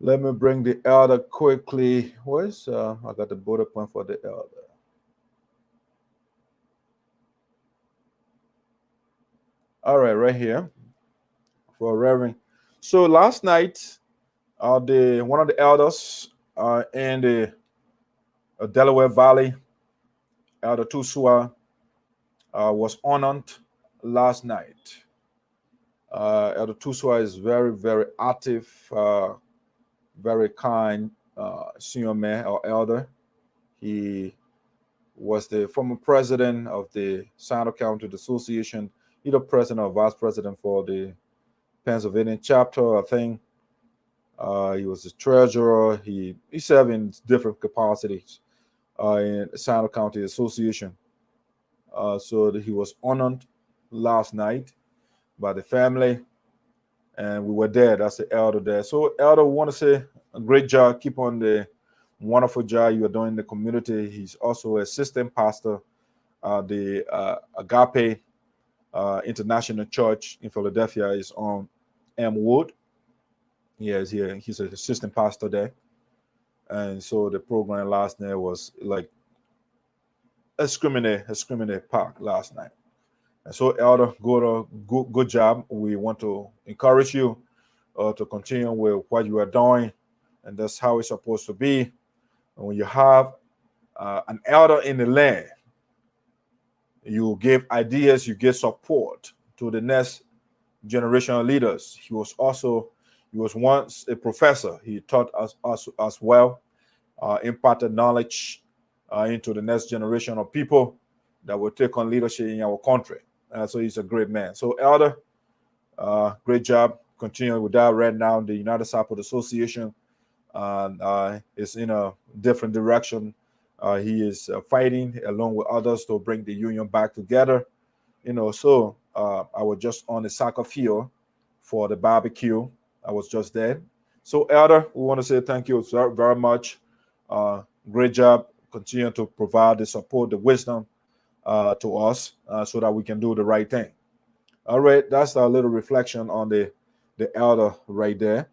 Let me bring the elder quickly. Where's I got the bullet point for the elder. All right, right here for Reverend. So last night, one of the elders in the Delaware Valley, Elder SUAH, was honored last night. Elder SUAH is very, very active, very kind senior man or elder. He was the former president of the SINOE County Association, either president or vice president for the Pennsylvania chapter, I think. He was the treasurer. He served in different capacities in SINOE County Association. So he was honored last night by the family, and we were there. That's the elder there. So, elder, we want to say a great job. Keep on the wonderful job you are doing in the community. He's also assistant pastor the Agape International Church in Philadelphia is on Wood. He's an assistant pastor there. And so the program last night was like a discriminate park last night. And so, elder, good job. We want to encourage you to continue with what you are doing, and that's how it's supposed to be. And when you have an elder in the land, you give ideas, you give support to the next generation of leaders. He was once a professor. He taught us as well, imparted knowledge into the next generation of people that will take on leadership in our country. So he's a great man. So, elder, great job. Continue with that. Right now, the United SARPO Association is in a different direction. He is fighting along with others to bring the union back together. So I was just on the soccer field for the barbecue. I was just there. So, elder, we want to say thank you very, very much. Great job. Continue to provide the support, the wisdom to us so that we can do the right thing. All right, that's a little reflection on the elder right there,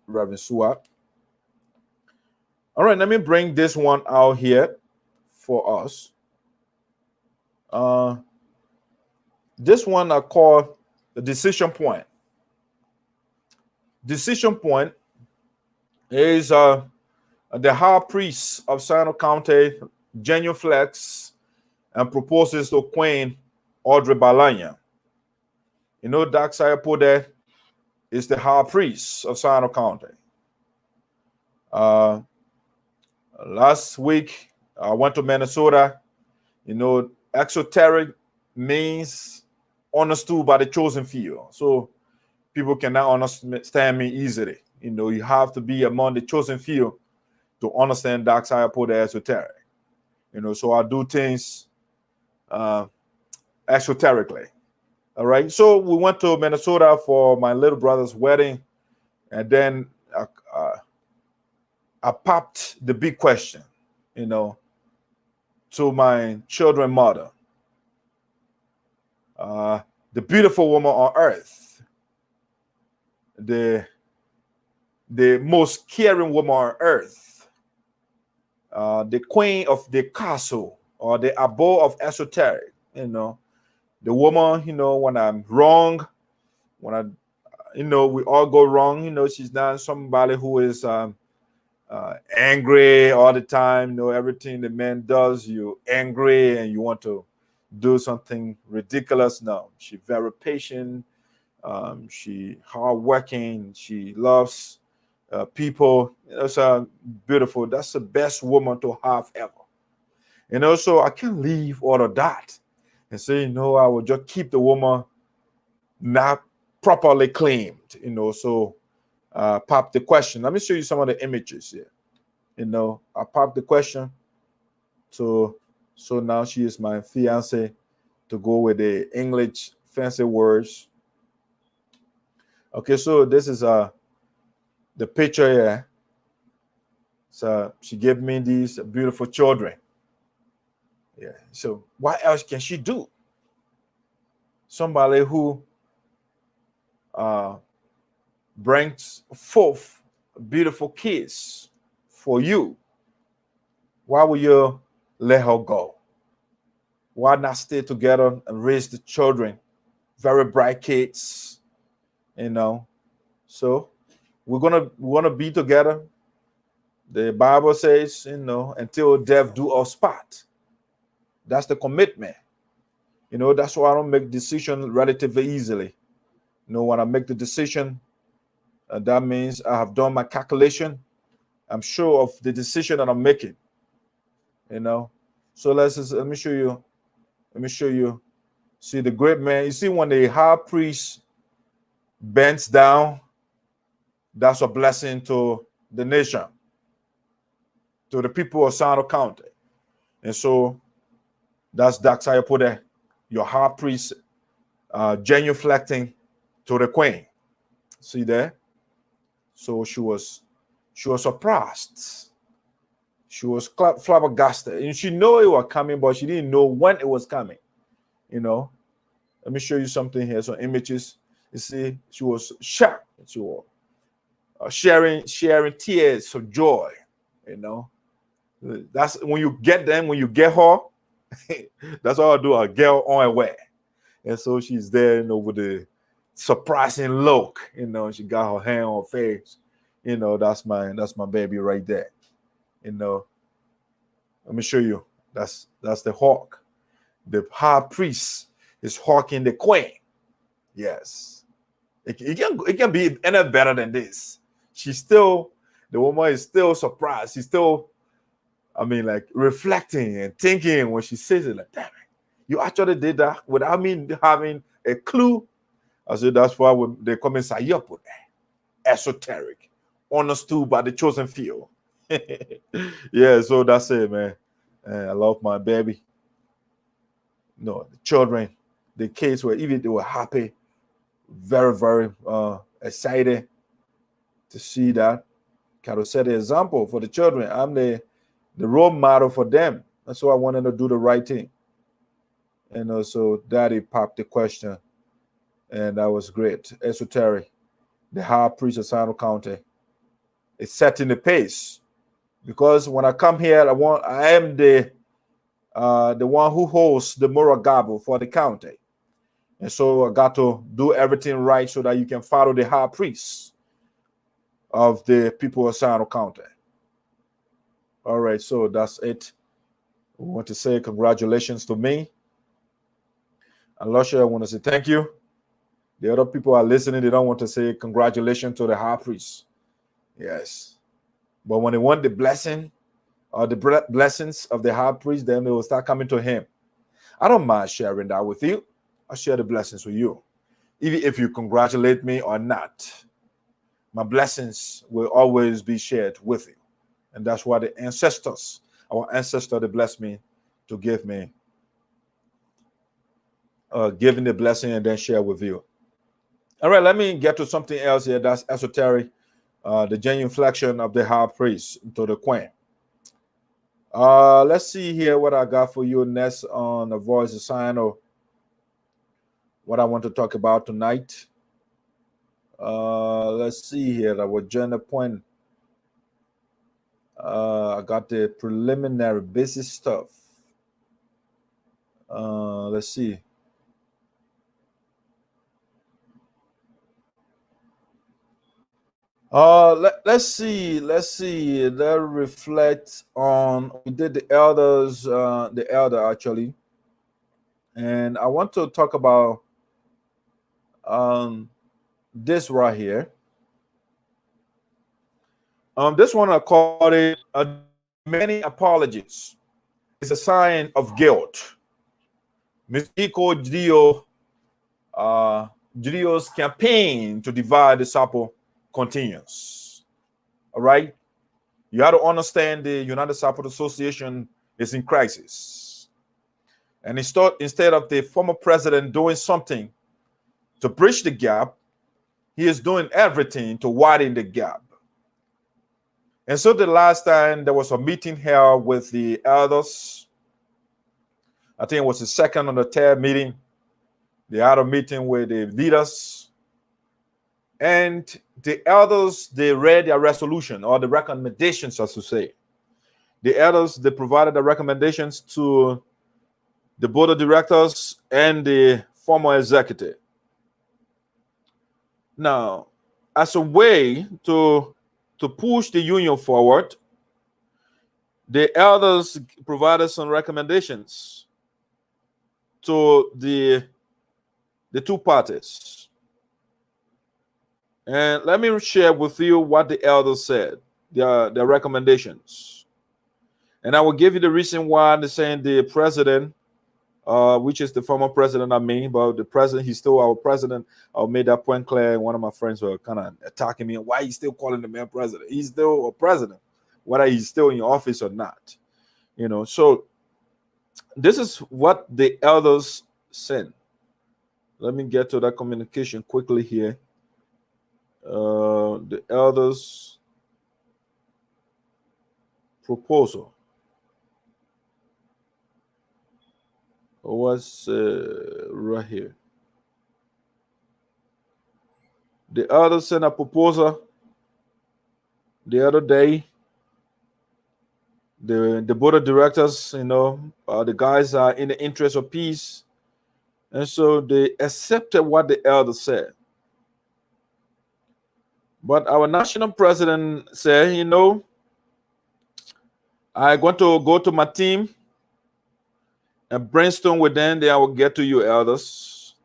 Reverend SUAH. All right, let me bring this one out here for us. This one I call the decision point. Decision point is the high priest of SINOE County, GENUFLECTS, and proposes to Queen AUDREY BALLAYAN. Dark SARPO there is the high priest of SINOE County. Last week, I went to Minnesota. Exoteric means understood by the chosen few. So people cannot understand me easily. You have to be among the chosen few to understand Dark SARPO, the esoteric. So I do things exoterically. All right. So we went to Minnesota for my little brother's wedding, and then I popped the big question, to my children's mother, the beautiful woman on earth, the most caring woman on earth, the queen of the castle, or the abode of esoteric, the woman, when I'm wrong, when we all go wrong, she's not somebody who is angry all the time. Everything the man does, you angry and you want to do something ridiculous. No, she's very patient. She hardworking. She loves people. That's beautiful. That's the best woman to have ever. And also, I can't leave all of that and say, I will just keep the woman not properly claimed. So pop the question. Let me show you some of the images here. I popped the question. So now she is my fiance, to go with the English fancy words. Okay, so this is the picture here. So she gave me these beautiful children. Yeah. So what else can she do? Somebody who brings forth beautiful kids for you. Why will you let her go? Why not stay together and raise the children? Very bright kids, So we're gonna be together. The Bible says, until death do us part. That's the commitment. That's why I don't make decisions relatively easily. When I make the decision, that means I have done my calculation. I'm sure of the decision that I'm making. So let me show you. Let me show you. See the great man. You see, when the high priest bends down, that's a blessing to the nation, to the people of Sano County. And so that's how you put it. Your high priest genuflecting to the queen. See there? So she was surprised. She was flabbergasted. And she knew it was coming, but she didn't know when it was coming. Let me show you something here. Some images. You see, she was shocked. She was sharing tears of joy. That's when you get them, when you get her. That's all I do. I get her on her way. And so she's there, with the surprising look. She got her hand on her face. That's my baby right there. Let me show you. That's the hawk. The high priest is hawking the queen. Yes. It can be any better than this. The woman is still surprised. She's still, reflecting and thinking when she says it, like, damn it, you actually did that without me having a clue. I said, that's why they come and say, yup, esoteric, understood by the chosen few. Yeah, so that's it, man. I love my baby. The children, the kids they were happy, very, very excited to see that. Carol set the example for the children. I'm the role model for them. That's why I wanted to do the right thing. And so Daddy popped the question, and that was great. Esoteric, the high priest of Sano County, is setting the pace. Because when I come here, I am the one who holds the moral gavel for the county. And so I got to do everything right so that you can follow the high priest of the people of Sano County. All right, so that's it. We want to say congratulations to me. And Lusha, I want to say thank you. The other people are listening, they don't want to say congratulations to the high priest. Yes. But when they want the blessing or the blessings of the high priest, then they will start coming to him. I don't mind sharing that with you. I'll share the blessings with you. Even if you congratulate me or not, my blessings will always be shared with you. And that's why our ancestors, they blessed me to give me, giving the blessing and then share with you. All right, let me get to something else here that's esoteric. The genuflection of the high priest to the queen. Let's see here what I got for you next on the voice of SINOE. What I want to talk about tonight. Let's see here. That was gender point. I got the preliminary basic stuff. Let's see. Let's see. That reflects on, we did the elders, the elder actually. And I want to talk about this right here. This one I call it many apologies. It's a sign of guilt. Mr. GELEO'S campaign to divide the SARPO continues. All right? You have to understand the United SARPO Association is in crisis. And instead of the former president doing something to bridge the gap, he is doing everything to widen the gap. And so the last time there was a meeting here with the elders, I think it was the second or the third meeting. They had a meeting with the leaders. And the elders, they read their resolution or the recommendations, as to say. The elders, they provided the recommendations to the board of directors and the former executive. Now, as a way to push the union forward, the elders provided some recommendations to the two parties. And let me share with you what the elders said, their recommendations. And I will give you the reason why they're saying the president, which is the former president, I mean, but the president, he's still our president. I made that point clear. One of my friends were kind of attacking me. Why he's still calling the man president? He's still a president, whether he's still in office or not. You know, so this is what the elders said. Let me get to that communication quickly here. The elders' proposal was right here. The elders sent a proposal the other day. The board of directors, you know, the guys are in the interest of peace. And so they accepted what the elders said. But our national president said, you know, I'm going to go to my team and brainstorm with them. Then I will get to you, elders.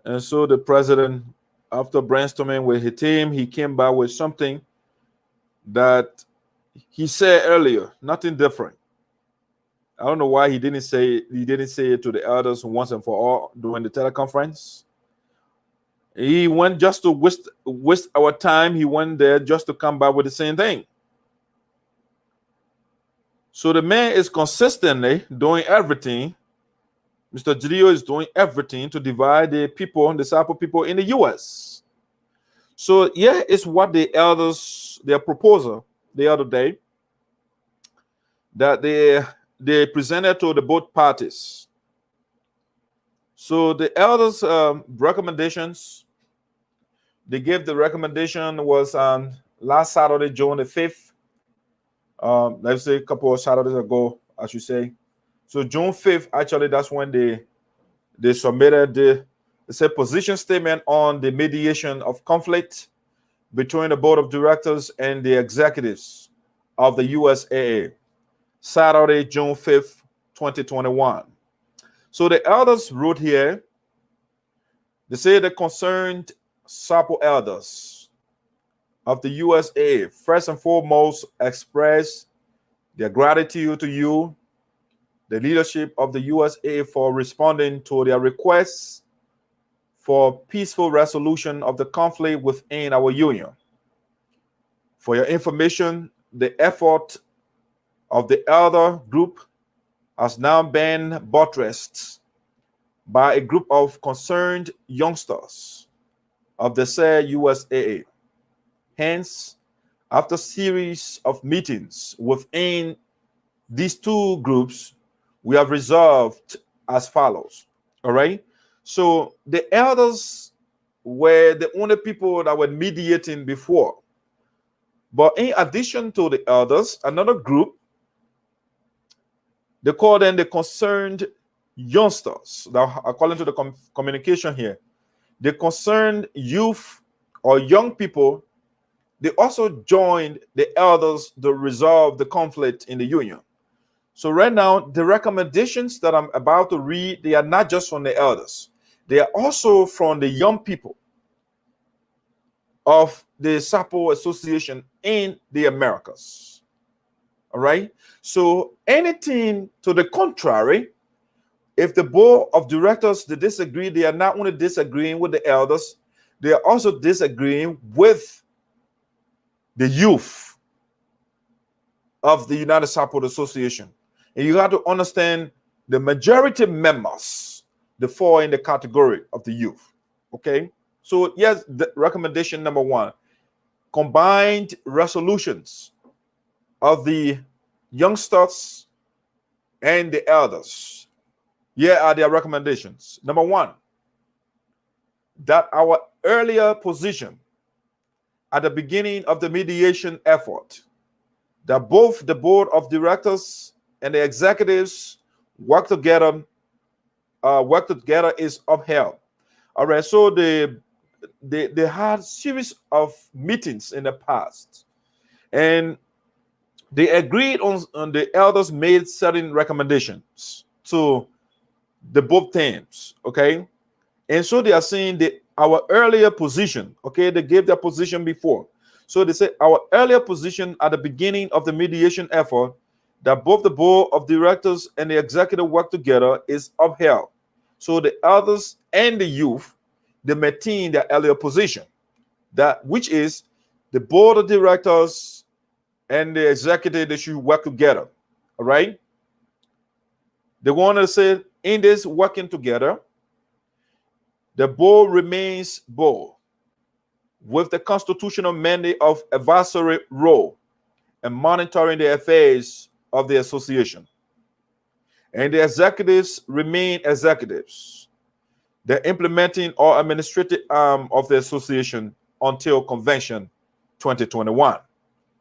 And so the president, after brainstorming with his team, he came back with something that he said earlier, nothing different. I don't know why he didn't say it to the elders once and for all during the teleconference. He went just to waste our time. He went there just to come back with the same thing. So the man is consistently doing everything. Mr. GELEO is doing everything to divide the people, the SARPO people in the U.S. So yeah, it's what the elders, their proposal the other day, that they presented to the both parties. So the elders' recommendations, they gave the recommendation was on last Saturday, June the 5th. Let's say a couple of Saturdays ago, I should say. So June 5th, actually, that's when they submitted the position statement on the mediation of conflict between the board of directors and the executives of the USAA. Saturday, June 5th, 2021. So the elders wrote here, they say the concerned SARPO elders of the USAA first and foremost express their gratitude to you, the leadership of the USAA, for responding to their requests for peaceful resolution of the conflict within our union. For your information, the effort of the elder group has now been buttressed by a group of concerned youngsters of the said USAA. Hence, after a series of meetings within these two groups, we have resolved as follows. All right. So the elders were the only people that were mediating before. But in addition to the elders, another group, they call them the concerned youngsters. Now, according to the communication here, the concerned youth or young people, they also joined the elders to resolve the conflict in the union. So right now, the recommendations that I'm about to read, they are not just from the elders. They are also from the young people of the SARPO Association in the Americas. All right. So anything to the contrary, if the board of directors they disagree, they are not only disagreeing with the elders, they are also disagreeing with the youth of the United SARPO Association. And you have to understand the majority members, they fall in the category of the youth. Okay. So yes, the recommendation number 1, combined resolutions of the youngsters and the elders. Here are their recommendations. Number 1, that our earlier position at the beginning of the mediation effort, that both the board of directors and the executives work together is upheld. All right, so they had series of meetings in the past, and they agreed on the elders made certain recommendations to the both teams. Okay, and so they are saying that our earlier position, okay, they gave their position before. So they say our earlier position at the beginning of the mediation effort, that both the board of directors and the executive work together, is upheld. So the elders and the youth, they maintain their earlier position, that which is the board of directors and the executive, they should work together. All right. They want to say in this working together, the board remains board with the constitutional mandate of advisory role and monitoring the affairs of the association. And the executives remain executives. They're implementing all administrative arm of the association until convention 2021.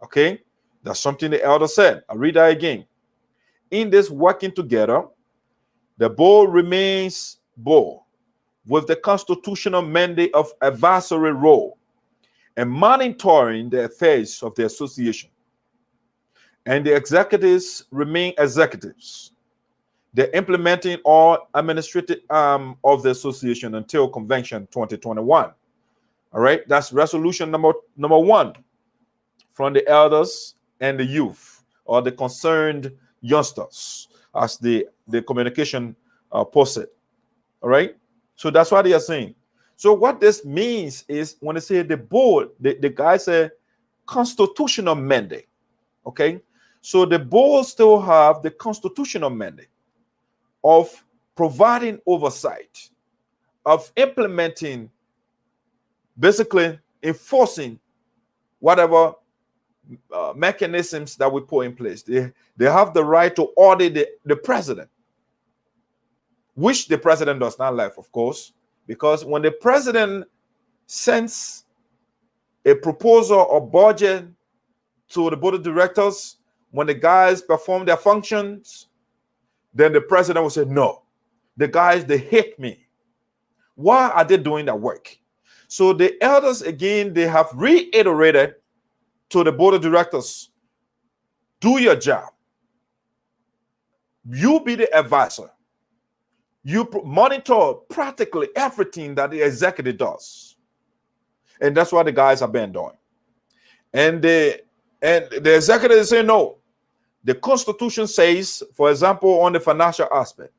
Okay, that's something the elder said. I'll read that again. In this working together, the board remains board with the constitutional mandate of advisory role and monitoring the affairs of the association. And the executives remain executives. They're implementing all administrative arm of the association until convention 2021. All right, that's resolution number 1 from the elders and the youth, or the concerned youngsters, as the communication posted. All right, so that's what they are saying. So what this means is when they say the board, the guy said constitutional mandate. Okay, so the board still have the constitutional mandate of providing oversight, of implementing, basically enforcing whatever mechanisms that we put in place. They have the right to audit the president, which the president does not like, of course, because when the president sends a proposal or budget to the board of directors, when the guys perform their functions, then the president will say, no, the guys, they hate me. Why are they doing that work? So the elders, again, they have reiterated to the board of directors, do your job. You be the advisor. You monitor practically everything that the executive does. And that's what the guys have been doing. And the executive say, no, the Constitution says, for example, on the financial aspect,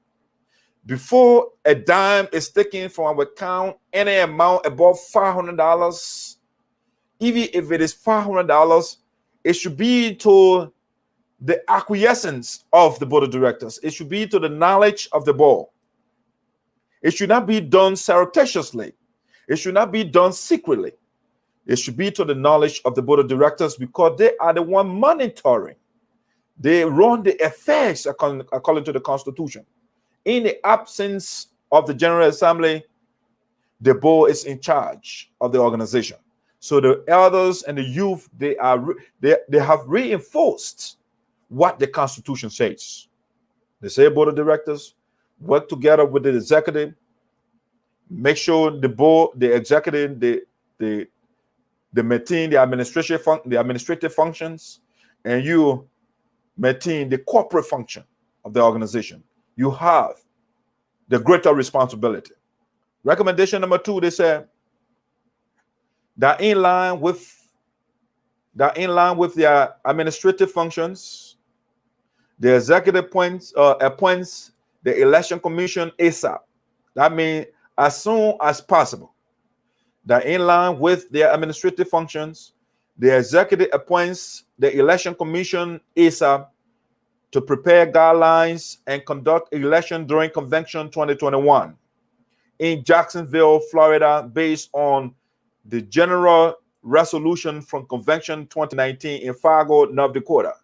before a dime is taken from our account, any amount above $500, even if it is $500, it should be to the acquiescence of the board of directors. It should be to the knowledge of the board. It should not be done surreptitiously. It should not be done secretly. It should be to the knowledge of the board of directors, because they are the one monitoring. They run the affairs according to the Constitution. In the absence of the General Assembly, the board is in charge of the organization. So the elders and the youth, they have reinforced what the Constitution says. They say board of directors work together with the executive, make sure the board, the executive, they maintain the administrative functions, and you maintain the corporate function of the organization, you have the greater responsibility. Recommendation number 2, they say that in line with their administrative functions, the executive appoints the election commission ASAP. That means as soon as possible. That in line with their administrative functions, the executive appoints the election commission ASAP to prepare guidelines and conduct election during Convention 2021 in Jacksonville, Florida, based on the general resolution from Convention 2019 in Fargo, North Dakota.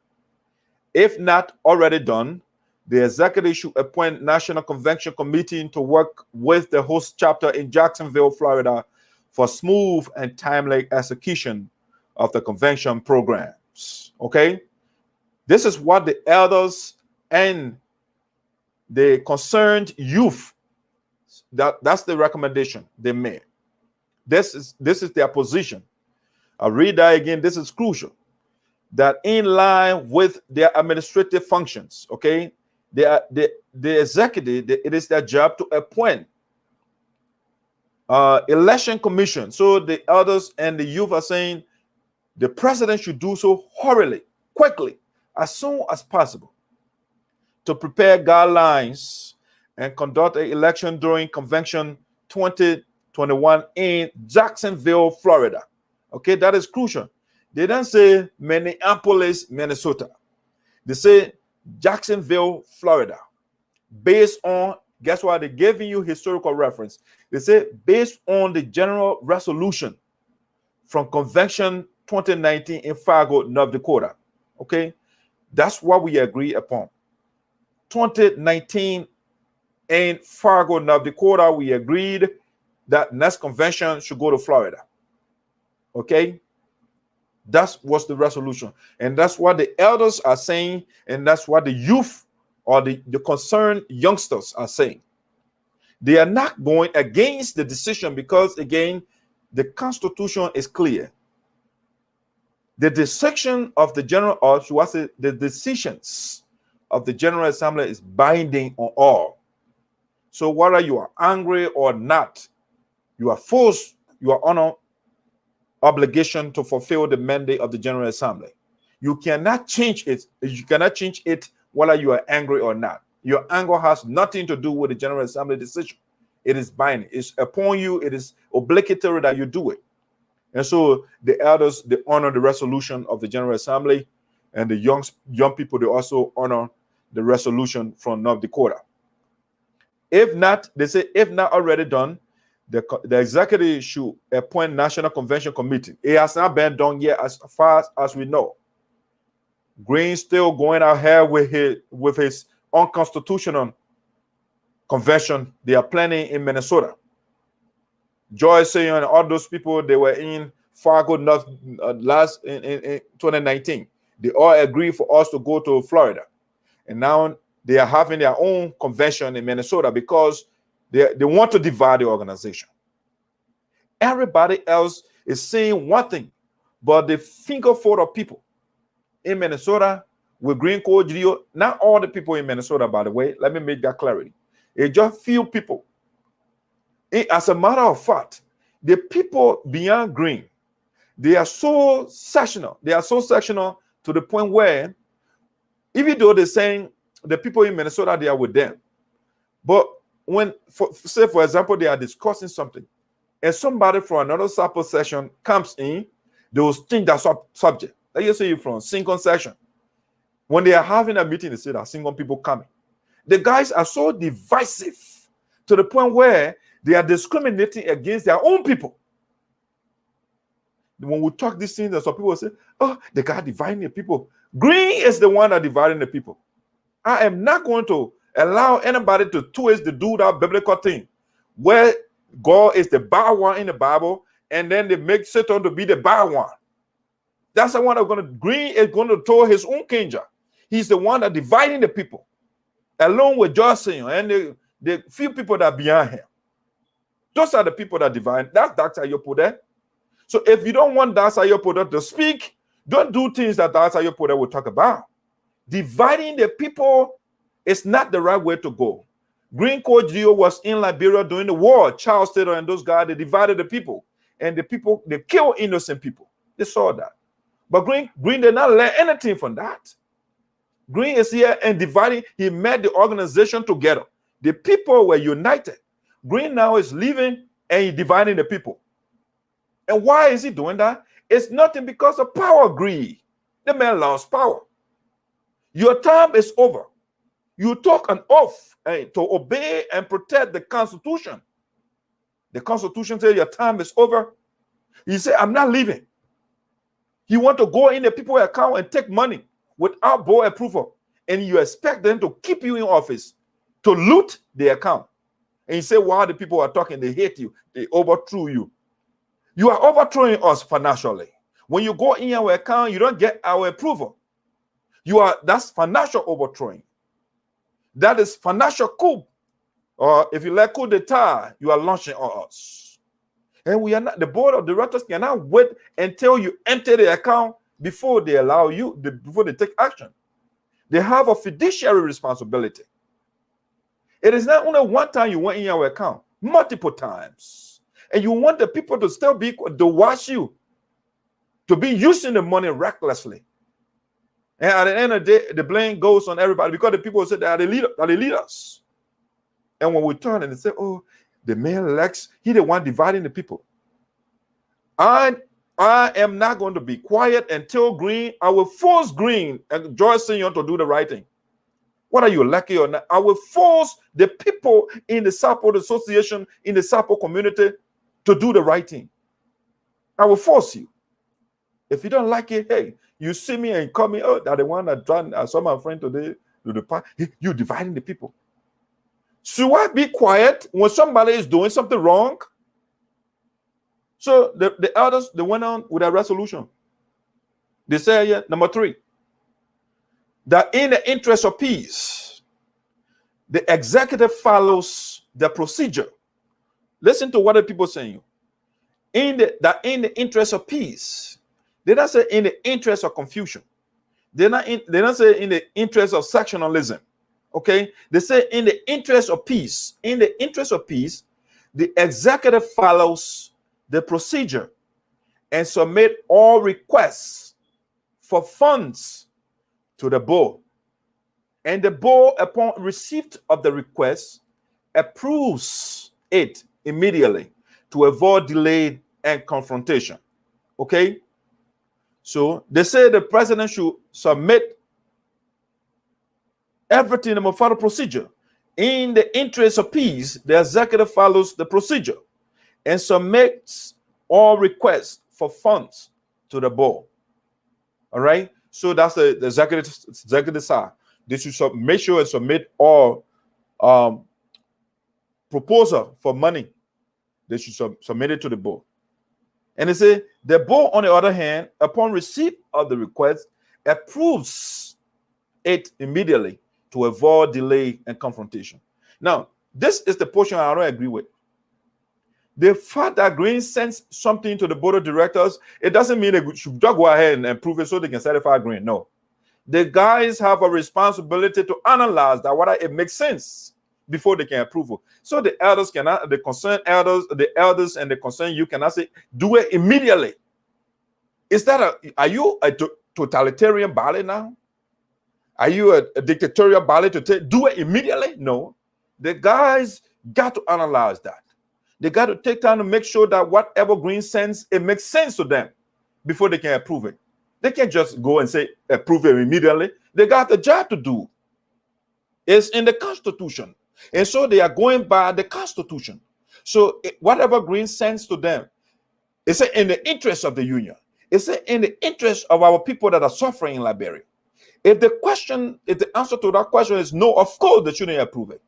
If not already done, the executive should appoint National Convention Committee to work with the host chapter in Jacksonville, Florida, for smooth and timely execution of the convention programs. Okay? This is what the elders and the concerned youth, that's the recommendation they made. This is their position. I'll read that again. This is crucial. That in line with their administrative functions, okay, the executive, it is their job to appoint election commission. So the elders and the youth are saying the president should do so hurriedly, quickly, as soon as possible, to prepare guidelines and conduct an election during Convention 2021 in Jacksonville, Florida. Okay, that is crucial. They don't say Minneapolis, Minnesota. They say Jacksonville, Florida. Based on, guess what? They're giving you historical reference. They say based on the general resolution from Convention 2019 in Fargo, North Dakota. Okay, that's what we agree upon. 2019 in Fargo, North Dakota, we agreed that next convention should go to Florida. Okay, that was the resolution, and that's what the elders are saying, and that's what the youth or the concerned youngsters are saying. They are not going against the decision because, again, the Constitution is clear. The decision of the general, or should I say, the decisions of the General Assembly is binding on all. So whether you are angry or not, you are forced, you are under obligation to fulfill the mandate of the General Assembly. You cannot change it. You cannot change it whether you are angry or not. Your anger has nothing to do with the General Assembly decision. It is binding. It's upon you. It is obligatory that you do it. And so the elders, they honor the resolution of the General Assembly, and the young people, they also honor the resolution from North Dakota. If not, they say, if not already done, the executive should appoint National Convention Committee. It has not been done yet, as far as we know. Green still going out here with his unconstitutional convention they are planning in Minnesota. Joyce and all those people, they were in Fargo North last in 2019. They all agreed for us to go to Florida, and now they are having their own convention in Minnesota because they want to divide the organization. Everybody else is saying one thing, but the fingerful of people in Minnesota with Green Code GELEO, not all the people in Minnesota, by the way, let me make that clarity. It's just few people. As a matter of fact, the people beyond Green, they are so sectional. They are so sectional to the point where, even though they're saying the people in Minnesota, they are with them, but when, say for example, they are discussing something, and somebody from another SARPO session comes in, they will change that subject. Let's just say you from Singon session. When they are having a meeting, they say that Singon people coming. The guys are so divisive to the point where they are discriminating against their own people. When we talk these things, some people say, oh, the guy dividing the people. Green is the one that dividing the people. I am not going to allow anybody to twist the do that biblical thing where God is the bad one in the Bible, and then they make Satan to be the bad one. That's the one Green is going to throw his own kinger. He's the one that dividing the people, along with Johnson and the few people that are behind him. Those are the people that divide. That's Dr. Ayopo. So if you don't want Dr. Ayopo to speak, don't do things that Dr. Ayopo will talk about. Dividing the people is not the right way to go. Green Coat Geo was in Liberia during the war. Charles Taylor and those guys, they divided the people. And the people, they killed innocent people. They saw that. But Green did not learn anything from that. Green is here and dividing. He made the organization together. The people were united. Green now is leaving and he's dividing the people. And why is he doing that? It's nothing because of power greed. The man lost power. Your time is over. You took an oath to obey and protect the Constitution. The Constitution says your time is over. You say, I'm not leaving. You want to go in the people's account and take money without board approval. And you expect them to keep you in office to loot the account. And you say, while the people are talking, they hate you. They overthrew you. You are overthrowing us financially. When you go in our account, you don't get our approval. That's financial overthrowing. That is financial coup. Or if you like coup d'etat, you are launching on us. And we are not, the board of directors cannot wait until you enter the account before they allow you, before they take action. They have a fiduciary responsibility. It is not only one time you went in your account, multiple times. And you want the people to still be, to watch you, to be using the money recklessly. And at the end of the day, the blame goes on everybody because the people say they are the leaders. And when we turn and they say, oh, the mayor elects, he the one dividing the people. I am not going to be quiet until Green. I will force Green and Joyce Senior to do the right thing. Whether you're lucky or not, I will force the people in the SARPO association, in the SARPO community to do the right thing. I will force you. If you don't like it, hey, you see me and call me, oh, that the one that done, I saw my friend today to the park. You dividing the people. Should I be quiet when somebody is doing something wrong? So the elders, they went on with a resolution. They say, yeah, number 3, that in the interest of peace, the executive follows the procedure. Listen to what the people are saying. In the interest of peace, they don't say in the interest of confusion. They don't say in the interest of sectionalism. Okay, they say in the interest of peace. In the interest of peace, the executive follows the procedure and submit all requests for funds to the board. And the board, upon receipt of the request, approves it immediately to avoid delay and confrontation. Okay, so they say the president should submit everything in the further procedure. In the interest of peace, the executive follows the procedure and submits all requests for funds to the board. All right, so that's the executive side. They should make sure and submit all proposal for money. They should submit it to the board. And they say the board, on the other hand, upon receipt of the request, approves it immediately to avoid delay and confrontation. Now, this is the portion I don't agree with. The fact that Green sends something to the board of directors, it doesn't mean they should just go ahead and approve it so they can certify Green. No. The guys have a responsibility to analyze that whether it makes sense before they can approve it. So the elders cannot, the concerned elders, the elders and the concerned you cannot say, do it immediately. Is that are you a totalitarian body now? Are you a dictatorial body to do it immediately? No. The guys got to analyze that. They got to take time to make sure that whatever Green sends, it makes sense to them before they can approve it. They can't just go and say, approve it immediately. They got the job to do. It's in the Constitution. And so they are going by the Constitution. So whatever Green sends to them, it's in the interest of the union. It's in the interest of our people that are suffering in Liberia. If the answer to that question is no, of course they shouldn't approve it.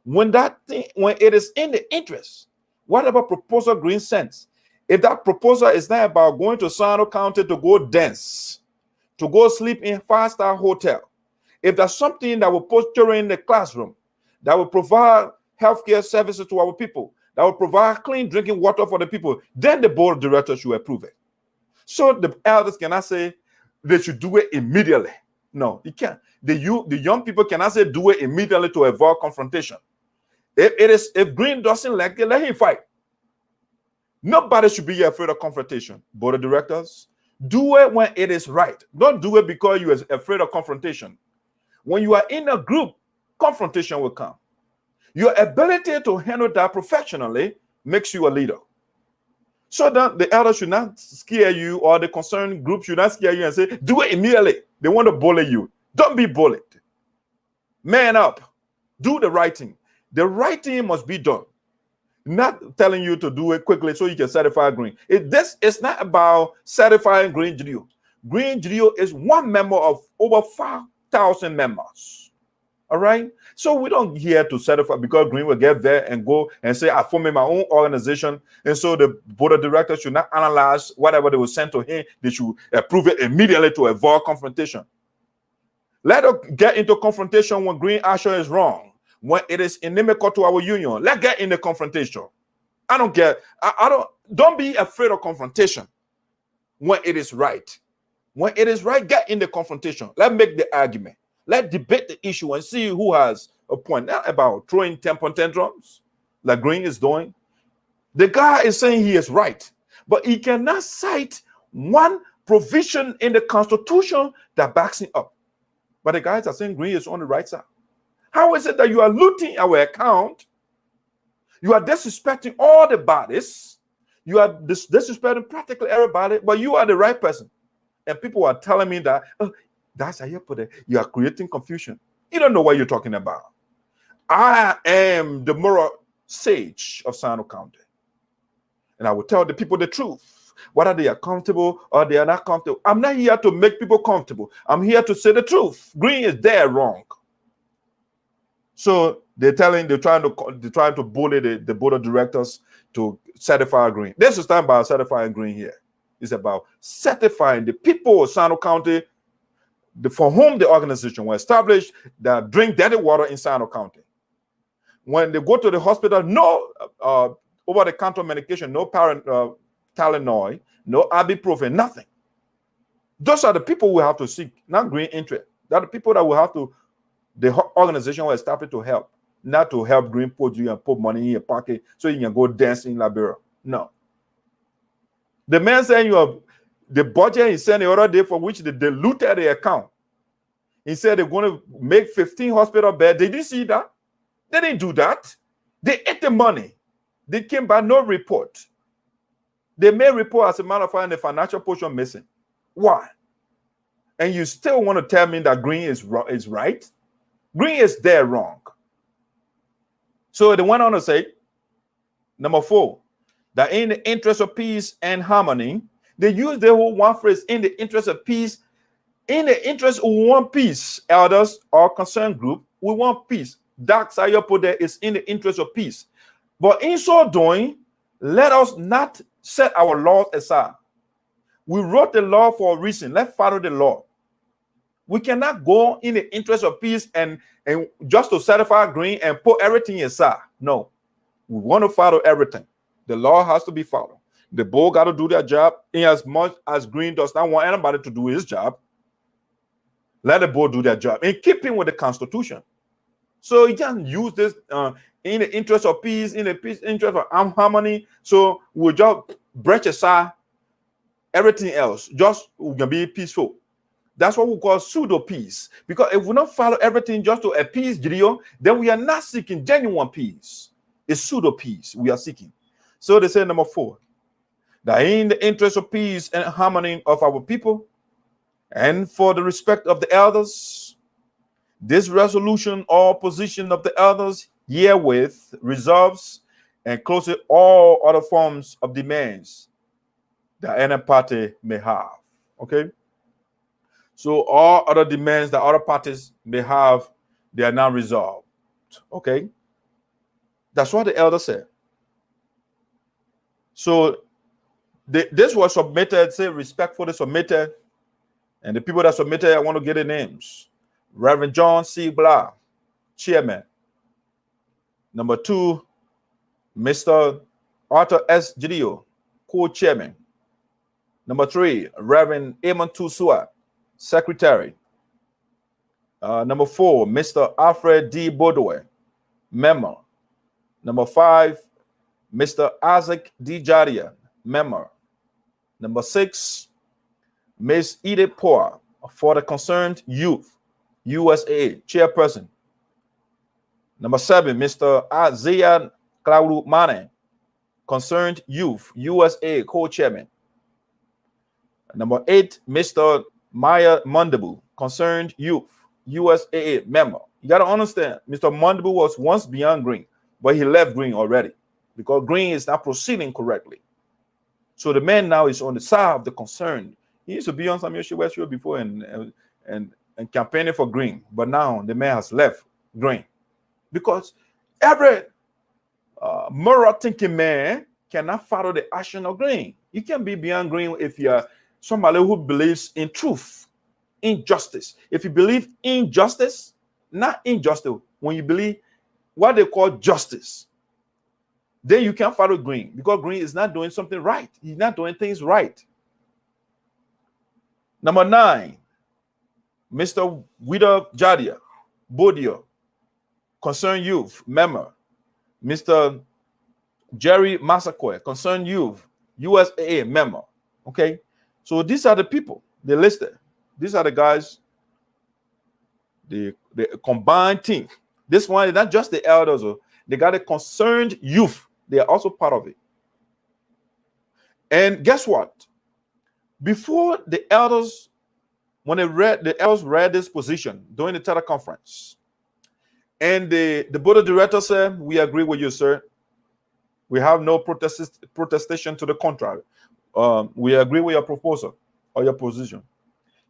When it is in the interest, whatever proposal Green sends, if that proposal is not about going to SINOE County to go dance, to go sleep in a 5-star hotel, if there's something that will put children in the classroom, that will provide healthcare services to our people, that will provide clean drinking water for the people, then the board of directors should approve it. So the elders cannot say they should do it immediately. No, you can't. The young people cannot say do it immediately to avoid confrontation. If Green doesn't like it, let him fight. Nobody should be afraid of confrontation. Board of directors, do it when it is right. Don't do it because you are afraid of confrontation. When you are in a group, confrontation will come. Your ability to handle that professionally makes you a leader. So that the elders should not scare you, or the concerned group should not scare you and say, do it immediately. They want to bully you. Don't be bullied. Man up. Do the right thing. The right thing must be done. Not telling you to do it quickly so you can certify green. It's not about certifying green GELEO. Green GELEO is one member of over 5,000 members. All right? So we don't here to certify because Green will get there and go and say, I formed my own organization. And so the board of directors should not analyze whatever they will send to him. They should approve it immediately to avoid confrontation. Let us get into confrontation when Green action is wrong. When it is inimical to our union, let's get in the confrontation. I don't care. Don't be afraid of confrontation when it is right. When it is right, get in the confrontation. Let's make the argument. Let's debate the issue and see who has a point. Not about throwing temper tantrums like Green is doing. The guy is saying he is right, but he cannot cite one provision in the Constitution that backs him up. But the guys are saying Green is on the right side. How is it that you are looting our account? You are disrespecting all the bodies. You are disrespecting practically everybody, but you are the right person. And people are telling me that, oh, that's how you put it. You are creating confusion. You don't know what you're talking about. I am the moral sage of SINOE County. And I will tell the people the truth, whether they are comfortable or they are not comfortable. I'm not here to make people comfortable. I'm here to say the truth. Green is there wrong. So they're trying to bully the board of directors to certify Green. This is not about certifying Green here. It's about certifying the people of SINOE County for whom the organization was established that drink dirty water in SINOE County. When they go to the hospital, no over-the-counter medication, no Tylenol, no ibuprofen, nothing. Those are the people we have to seek, not Green interest. They're the people that we have to. The organization was established to help, not to help Green put you and put money in your pocket so you can go dance in Liberia. No. The man saying you have the budget he sent the other day for which they diluted the account. He said they're going to make 15 hospital beds. Did you see that? They didn't do that. They ate the money. They came by no report. They made report, as a matter of fact, the financial portion missing. Why? And you still want to tell me that Green is right? Green is there wrong. So they went on to say, number 4, that in the interest of peace and harmony, they use the whole one phrase, in the interest of peace. In the interest of one peace, elders or concerned group, we want peace. That side you put there is in the interest of peace. But in so doing, let us not set our laws aside. We wrote the law for a reason. Let's follow the law. We cannot go in the interest of peace and just to certify Green and put everything aside. No. We want to follow everything. The law has to be followed. The board got to do their job in as much as Green does not want anybody to do his job. Let the board do their job in keeping with the Constitution. So you can use this in the interest of peace, in the interest of harmony. So we'll just brush aside everything else. Just we can be peaceful. That's what we call pseudo peace. Because if we don't follow everything just to appease GELEO, then we are not seeking genuine peace. It's pseudo peace we are seeking. So they say number 4, that in the interest of peace and harmony of our people, and for the respect of the elders, this resolution or position of the elders herewith resolves and closes all other forms of demands that any party may have. Okay? So all other demands that other parties may have, they are now resolved. Okay? That's what the elder said. So this was submitted, say respectfully submitted, and the people that submitted, I want to get their names. Reverend John C. Blah, Chairman. Number 2, Mr. Arthur S. GELEO, Co-Chairman. Number 3, Reverend Amon SUAH, Secretary. Number 4, Mr. Alfred D. Baudouin, member. Number 5, Mr. Isaac D. Jadian, member. Number 6, Ms. Edith Poor for the Concerned Youth, USAA, chairperson. Number 7, Mr. Isaiah Claudu Mane, Concerned Youth, USA, co-chairman. Number 8, Mr. Maya Mundabu, Concerned Youth, USAA, member. You got to understand, Mr. Mundabu was once beyond Green, but he left Green already because Green is not proceeding correctly. So the man now is on the side of the concerned. He used to be on some West Show before and campaigning for Green, but now the man has left Green because every moral thinking man cannot follow the action of Green. You can be beyond Green if you're somebody who believes in truth, in justice. If you believe in justice, not injustice, when you believe what they call justice, then you can't follow Green because Green is not doing something right. He's not doing things right. Number 9, Mr. Wida Jadia Bodio, Concerned Youth, member. Mr. Jerry Massaquoi, Concerned Youth, USAA, member. Okay, so these are the people they listed. These are the guys, the combined team. This one is not just the elders, they got a concerned youth. They are also part of it. And guess what? Before the elders, when the elders read this position during the teleconference, and the board of directors said, "We agree with you, sir. We have no protestation to the contrary. We agree with your proposal or your position."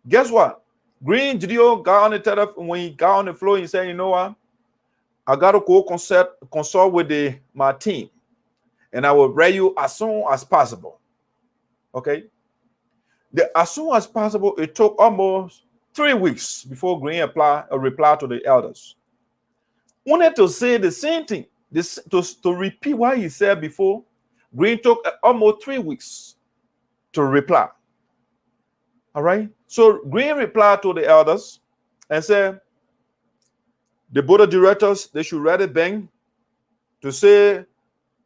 Guess what? Green Gideon got on the telephone. When he got on the floor, he said, "You know what? I got to go consult with my team, and I will read you as soon as possible." Okay? As soon as possible, it took almost 3 weeks before Green replied to the elders. Wanted to say the same thing, to repeat what he said before. Green took almost 3 weeks to reply. All right? So Green replied to the elders and said, the board of directors, they should write a bank to say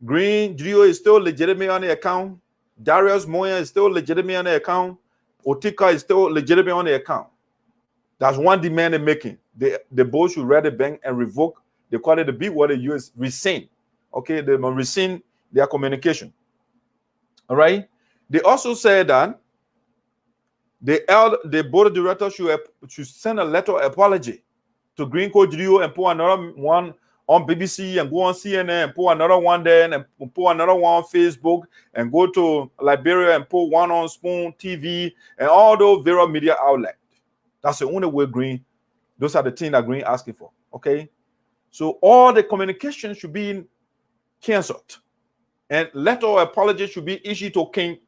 Green Gio is still legitimate on the account. Darius Moya is still legitimate on the account. Otika is still legitimate on the account. That's one demand they're making. The board should write a bank and revoke. They call it the big word they use, rescind. Okay, they must rescind their communication. All right. They also said that the board of directors should send a letter of apology to Green Coach Rio and put another one on BBC and go on CNN and put another one there and put another one on Facebook and go to Liberia and put one on Spoon TV and all those various media outlets. That's the only way Green, those are the things that Green asking for. Okay. So all the communication should be canceled. And letter of apology should be issued to King,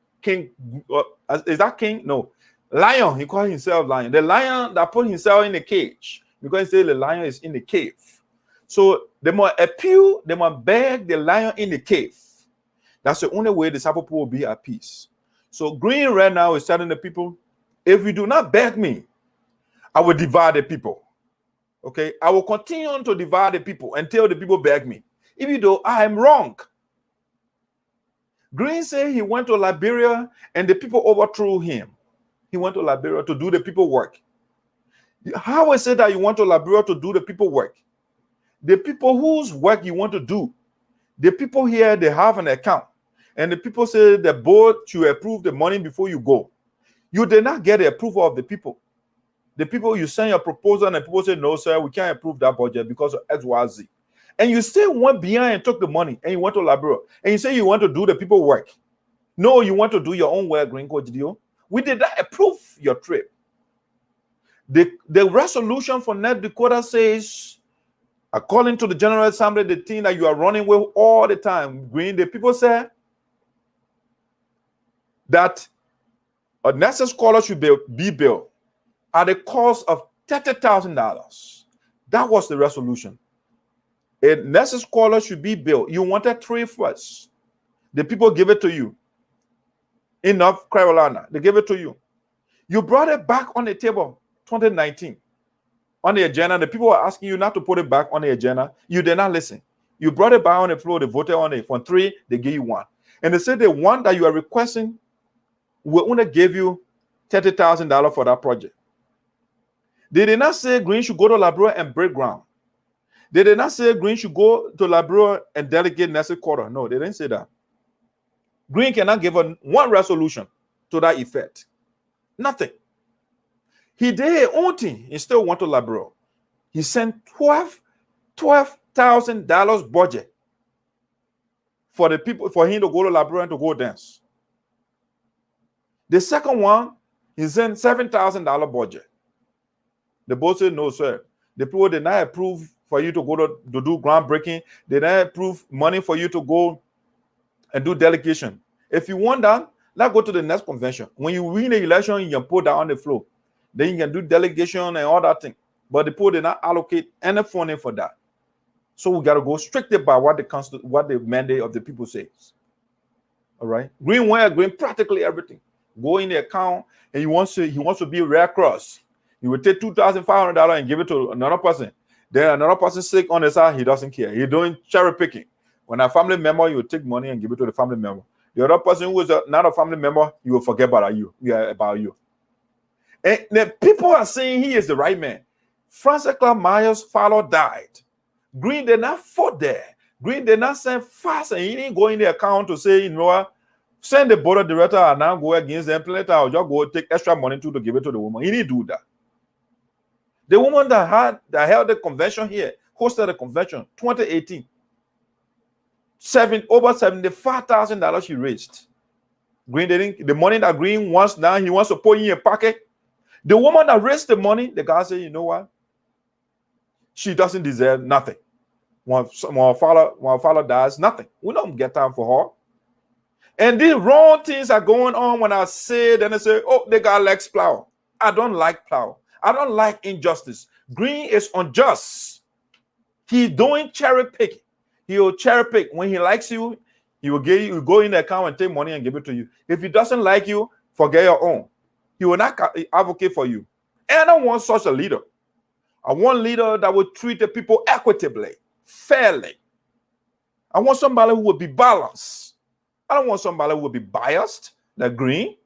is that King? No. Lion, he called himself Lion. The lion that put himself in the cage. Because he said the lion is in the cave. So they must appeal, they must beg the lion in the cave. That's the only way the SARPO will be at peace. So Green right now is telling the people, if you do not beg me, I will divide the people. Okay? I will continue to divide the people until the people beg me. Even though I am wrong. Green said he went to Liberia and the people overthrew him. He went to Liberia to do the people work. How is it that you went to Liberia to do the people work? The people whose work you want to do, the people here, they have an account. And the people say the board should approve the money before you go. You did not get the approval of the people. The people, you send your proposal and the people say, no, sir, we can't approve that budget because of XYZ. And you still went behind and took the money and you went to Liberia. And you say you want to do the people work. No, you want to do your own work, Green Coach Dio. We did not approve your trip. The resolution for North Dakota says, according to the General Assembly, the thing that you are running with all the time, Green, the people said that a NASA scholar should be built at the cost of $30,000. That was the resolution. A NASA scholar should be built. You wanted 3 first. The people give it to you. In North Carolina, they gave it to you. You brought it back on the table, 2019. on the agenda. The people are asking you not to put it back on the agenda. You did not listen. You brought it back on the floor. They voted on it. From 3, they gave you 1. And they said the one that you are requesting will only give you $30,000 for that project. They did not say Green should go to Labrador and break ground. They did not say Green should go to Labrador and delegate next quarter. No, they didn't say that. Green cannot give one resolution to that effect. Nothing. He did his own thing. He still went to Labrador. He sent $12,000 budget for the people, for him to go to Labrador and to go dance. The second one, he sent $7,000 budget. The boss said, no, sir. The people did not approve for you to go to do groundbreaking. They did not approve money for you to go and do delegation. If you want that, let's go to the next convention. When you win the election, you can put that on the floor. Then you can do delegation and all that thing. But the people did not allocate any funding for that. So we got to go strictly by what the mandate of the people says. All right. Green went Green practically everything. Go in the account, and he wants to be Red Cross. He will take $2,500 and give it to another person. Then another person sick on the side, he doesn't care. He's doing cherry picking. When a family member, you will take money and give it to the family member. The other person who is not a family member, you will forget about you. Yeah, about you. And the people are saying he is the right man. Francis Myers' father died. Green did not fought there. Green did not send fast, and he didn't go in the account to say, you know what, send the board of director and now go against them. Later, I'll just go take extra money to give it to the woman. He didn't do that. The woman that held the convention here, hosted the convention 2018, over $75,000 she raised. Green didn't, the money that Green wants now, he wants to put in a pocket. The woman that raised the money, the guy said, you know what? She doesn't deserve nothing. When her father dies, nothing. We don't get time for her. And these wrong things are going on when I say, then they say, oh, they got Lex Plow. I don't like Plow. I don't like injustice. Green is unjust. He's doing cherry picking. He will cherry pick. When he likes you, he will give you, go in the account and take money and give it to you. If he doesn't like you, forget your own. He will not advocate for you. And I don't want such a leader. I want a leader that will treat the people equitably, fairly. I want somebody who will be balanced. I don't want somebody who will be biased, like Green.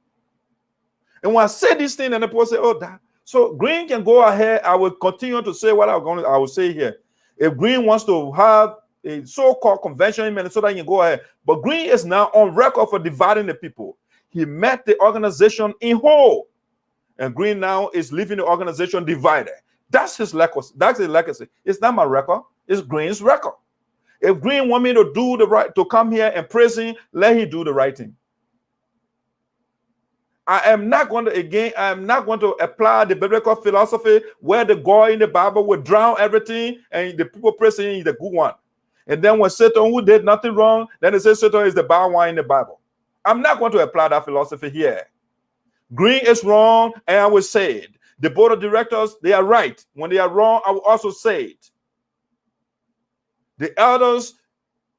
And when I say this thing, and the people say, oh, that. So Green can go ahead. I will continue to say what I will say here. If Green wants to have a so-called convention in Minnesota, he can go ahead. But Green is now on record for dividing the people. He met the organization in whole. And Green now is leaving the organization divided. That's his legacy. That's his legacy. It's not my record. It's Green's record. If Green want me to do the right, to come here and praise him, let him do the right thing. I am not going to apply the biblical philosophy where the God in the Bible will drown everything and the people praising is the good one. And then when Satan, who did nothing wrong, then they say Satan is the bad one in the Bible. I'm not going to apply that philosophy here. Green is wrong, and I will say it. The board of directors, they are right. When they are wrong, I will also say it. The elders,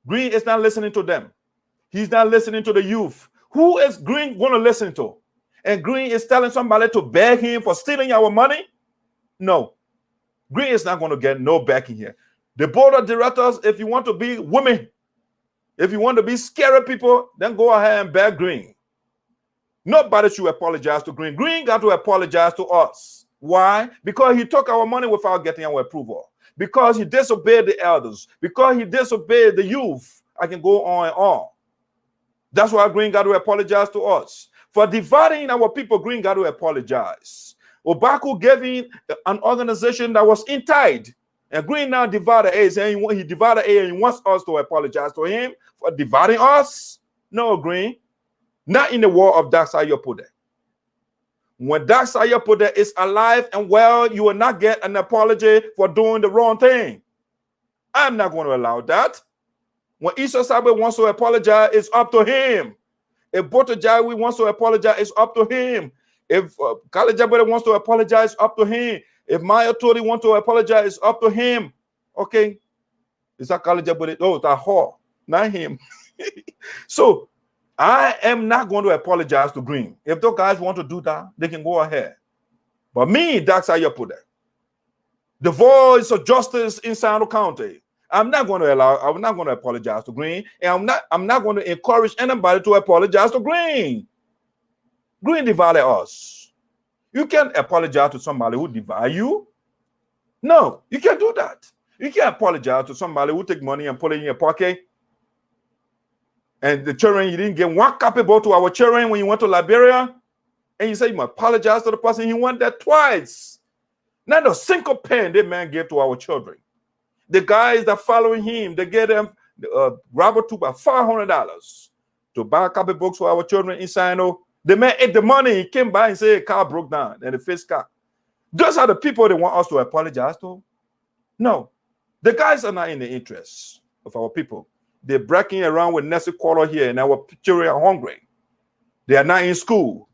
Green is not listening to them. He's not listening to the youth. Who is Green going to listen to? And Green is telling somebody to beg him for stealing our money? No. Green is not going to get no backing here. The board of directors, if you want to be women, if you want to be scary people, then go ahead and beg Green. Nobody should apologize to Green. Green got to apologize to us. Why? Because he took our money without getting our approval. Because he disobeyed the elders. Because he disobeyed the youth. I can go on and on. That's why Green got to apologize to us. For dividing our people, Green got to apologize. Obaku gave him an organization that was in tied. And Green now divided A, saying he divided A and he wants us to apologize to him for dividing us. No, Green. Not in the war of Dark Sayopode. When Dark Sayopode is alive and well, you will not get an apology for doing the wrong thing. I'm not going to allow that. When Isa Sabe wants to apologize, it's up to him. If Boto Jawi wants to apologize, it's up to him. If Kale Jabere wants to apologize, it's up to him. If Maya Tori wants to apologize, it's up to him. Okay. Is that Kale Jabere? Oh, that whore, not him. So, I am not going to apologize to Green. If those guys want to do that, they can go ahead. But me, that's how you put it. the voice of justice in SINOE County. I'm not going to apologize to Greene, and I'm not going to encourage anybody to apologize to Greene. Greene divided us. You can't apologize to somebody who divide you. No, you can't do that. You can't apologize to somebody who take money and put it in your pocket. And the children, you didn't get one copy bought to our children when you went to Liberia. And you say you must apologize to the person. He went there twice. Not a single pen that man gave to our children. The guys that following him, they get them Robert took about $500 to buy copybooks for our children in SINOE. The man ate the money. He came by and said, a car broke down and the fixed car. Those are the people they want us to apologize to. No, the guys are not in the interest of our people. They're breaking around with Nestle quarter here, and our children are hungry. They are not in school.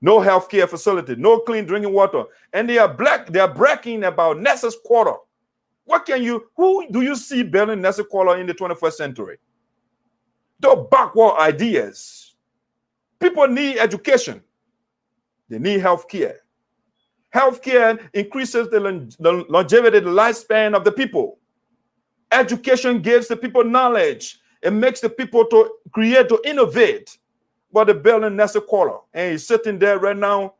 No health care facility, no clean drinking water. And they are bragging about Nestle's quarter. Who do you see building Nestle quarter in the 21st century? Those backward ideas. People need education. They need health care. Health care increases the longevity, the lifespan of the people. Education gives the people knowledge. It makes the people to create, to innovate. But the building Nestle quarter, and he's sitting there right now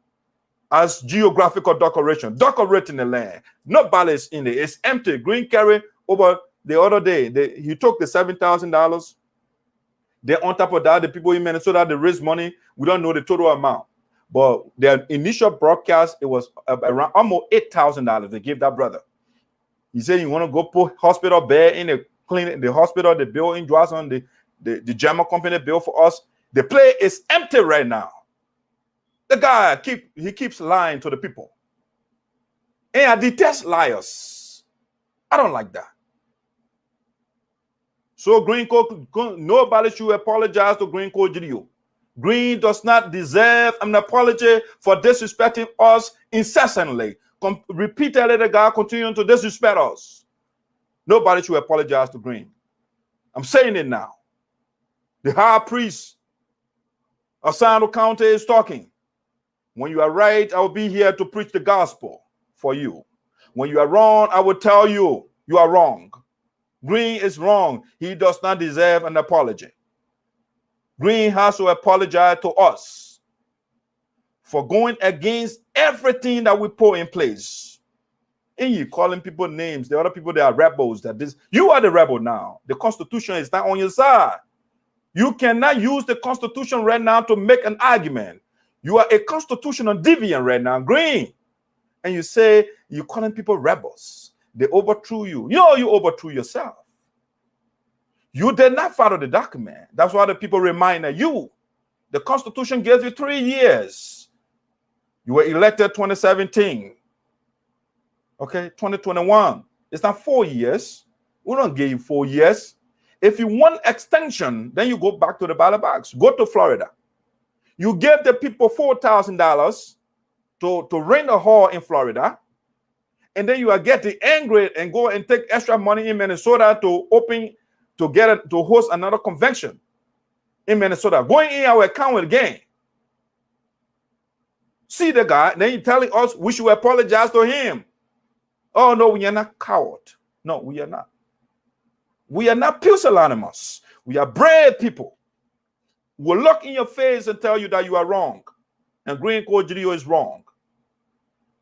as geographical decoration, decorating the land. Nobody is in it. It's empty. Greene carried over the other day. He took the $7,000. Then on top of that, the people in Minnesota, they raised money. We don't know the total amount. But their initial broadcast, it was around almost $8,000 they gave that brother. He said, you want to go put hospital bed in the clinic, the hospital they built in Johnson, the German company built for us. The place is empty right now. The guy keeps lying to the people. And I detest liars. I don't like that. So Greene nobody should apologize to Greene Cordidio. Greene does not deserve an apology for disrespecting us incessantly. Repeatedly, the guy continuing to disrespect us. Nobody should apologize to Greene. I'm saying it now. The high priest of SINOE County is talking. When you are right, I will be here to preach the gospel for you. When you are wrong, I will tell you you are wrong. Greene is wrong. He does not deserve an apology. Greene has to apologize to us for going against everything that we put in place. And you calling people names, the other people, they are rebels. You are the rebel now. The Constitution is not on your side. You cannot use the Constitution right now to make an argument. You are a constitutional deviant right now, Greene. And you say you're calling people rebels. They overthrew you. You know you overthrew yourself. You did not follow the document. That's why the people remind you. The Constitution gives you 3 years. You were elected 2017. Okay, 2021. It's not 4 years. We don't give you 4 years. If you want extension, then you go back to the ballot box. Go to Florida. You give the people $4,000 to rent a hall in Florida, and then you are getting angry and go and take extra money in Minnesota to host another convention in Minnesota. Going in our account again. See the guy, then you're telling us we should apologize to him. Oh no, we are not coward. No, we are not. We are not pusillanimous. We are brave people. We'll look in your face and tell you that you are wrong. And Greene Cordidio is wrong.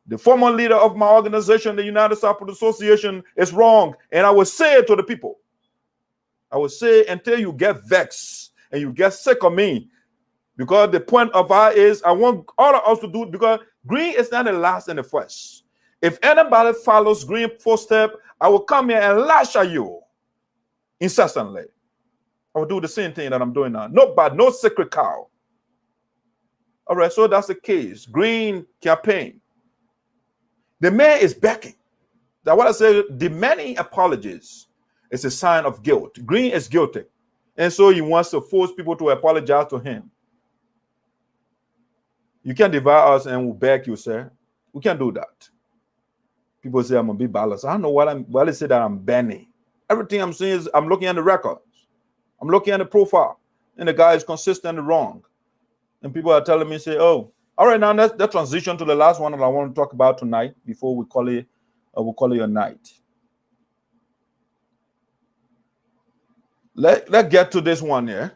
The former leader of my organization, the United Sarpo Association, is wrong. And I will say it to the people. I will say until you get vexed and you get sick of me. Because the point of our is I want all of us to do it because Greene is not the last and the first. If anybody follows Greene footsteps, I will come here and lash at you incessantly. I will do the same thing that I'm doing now. No sacred cow. All right, so that's the case. Greene campaign. The man is begging. That's what I say. Demanding apologies is a sign of guilt. Greene is guilty. And so he wants to force people to apologize to him. You can't divide us and we'll beg you, sir. We can't do that. People say I'm going to be balanced. I don't know why they say that I'm banning. Everything I'm saying is I'm looking at the records. I'm looking at the profile. And the guy is consistently wrong. And people are telling me, say, oh, all right, now let's transition to the last one that I want to talk about tonight before we call it I will call it a night. Let's get to this one here.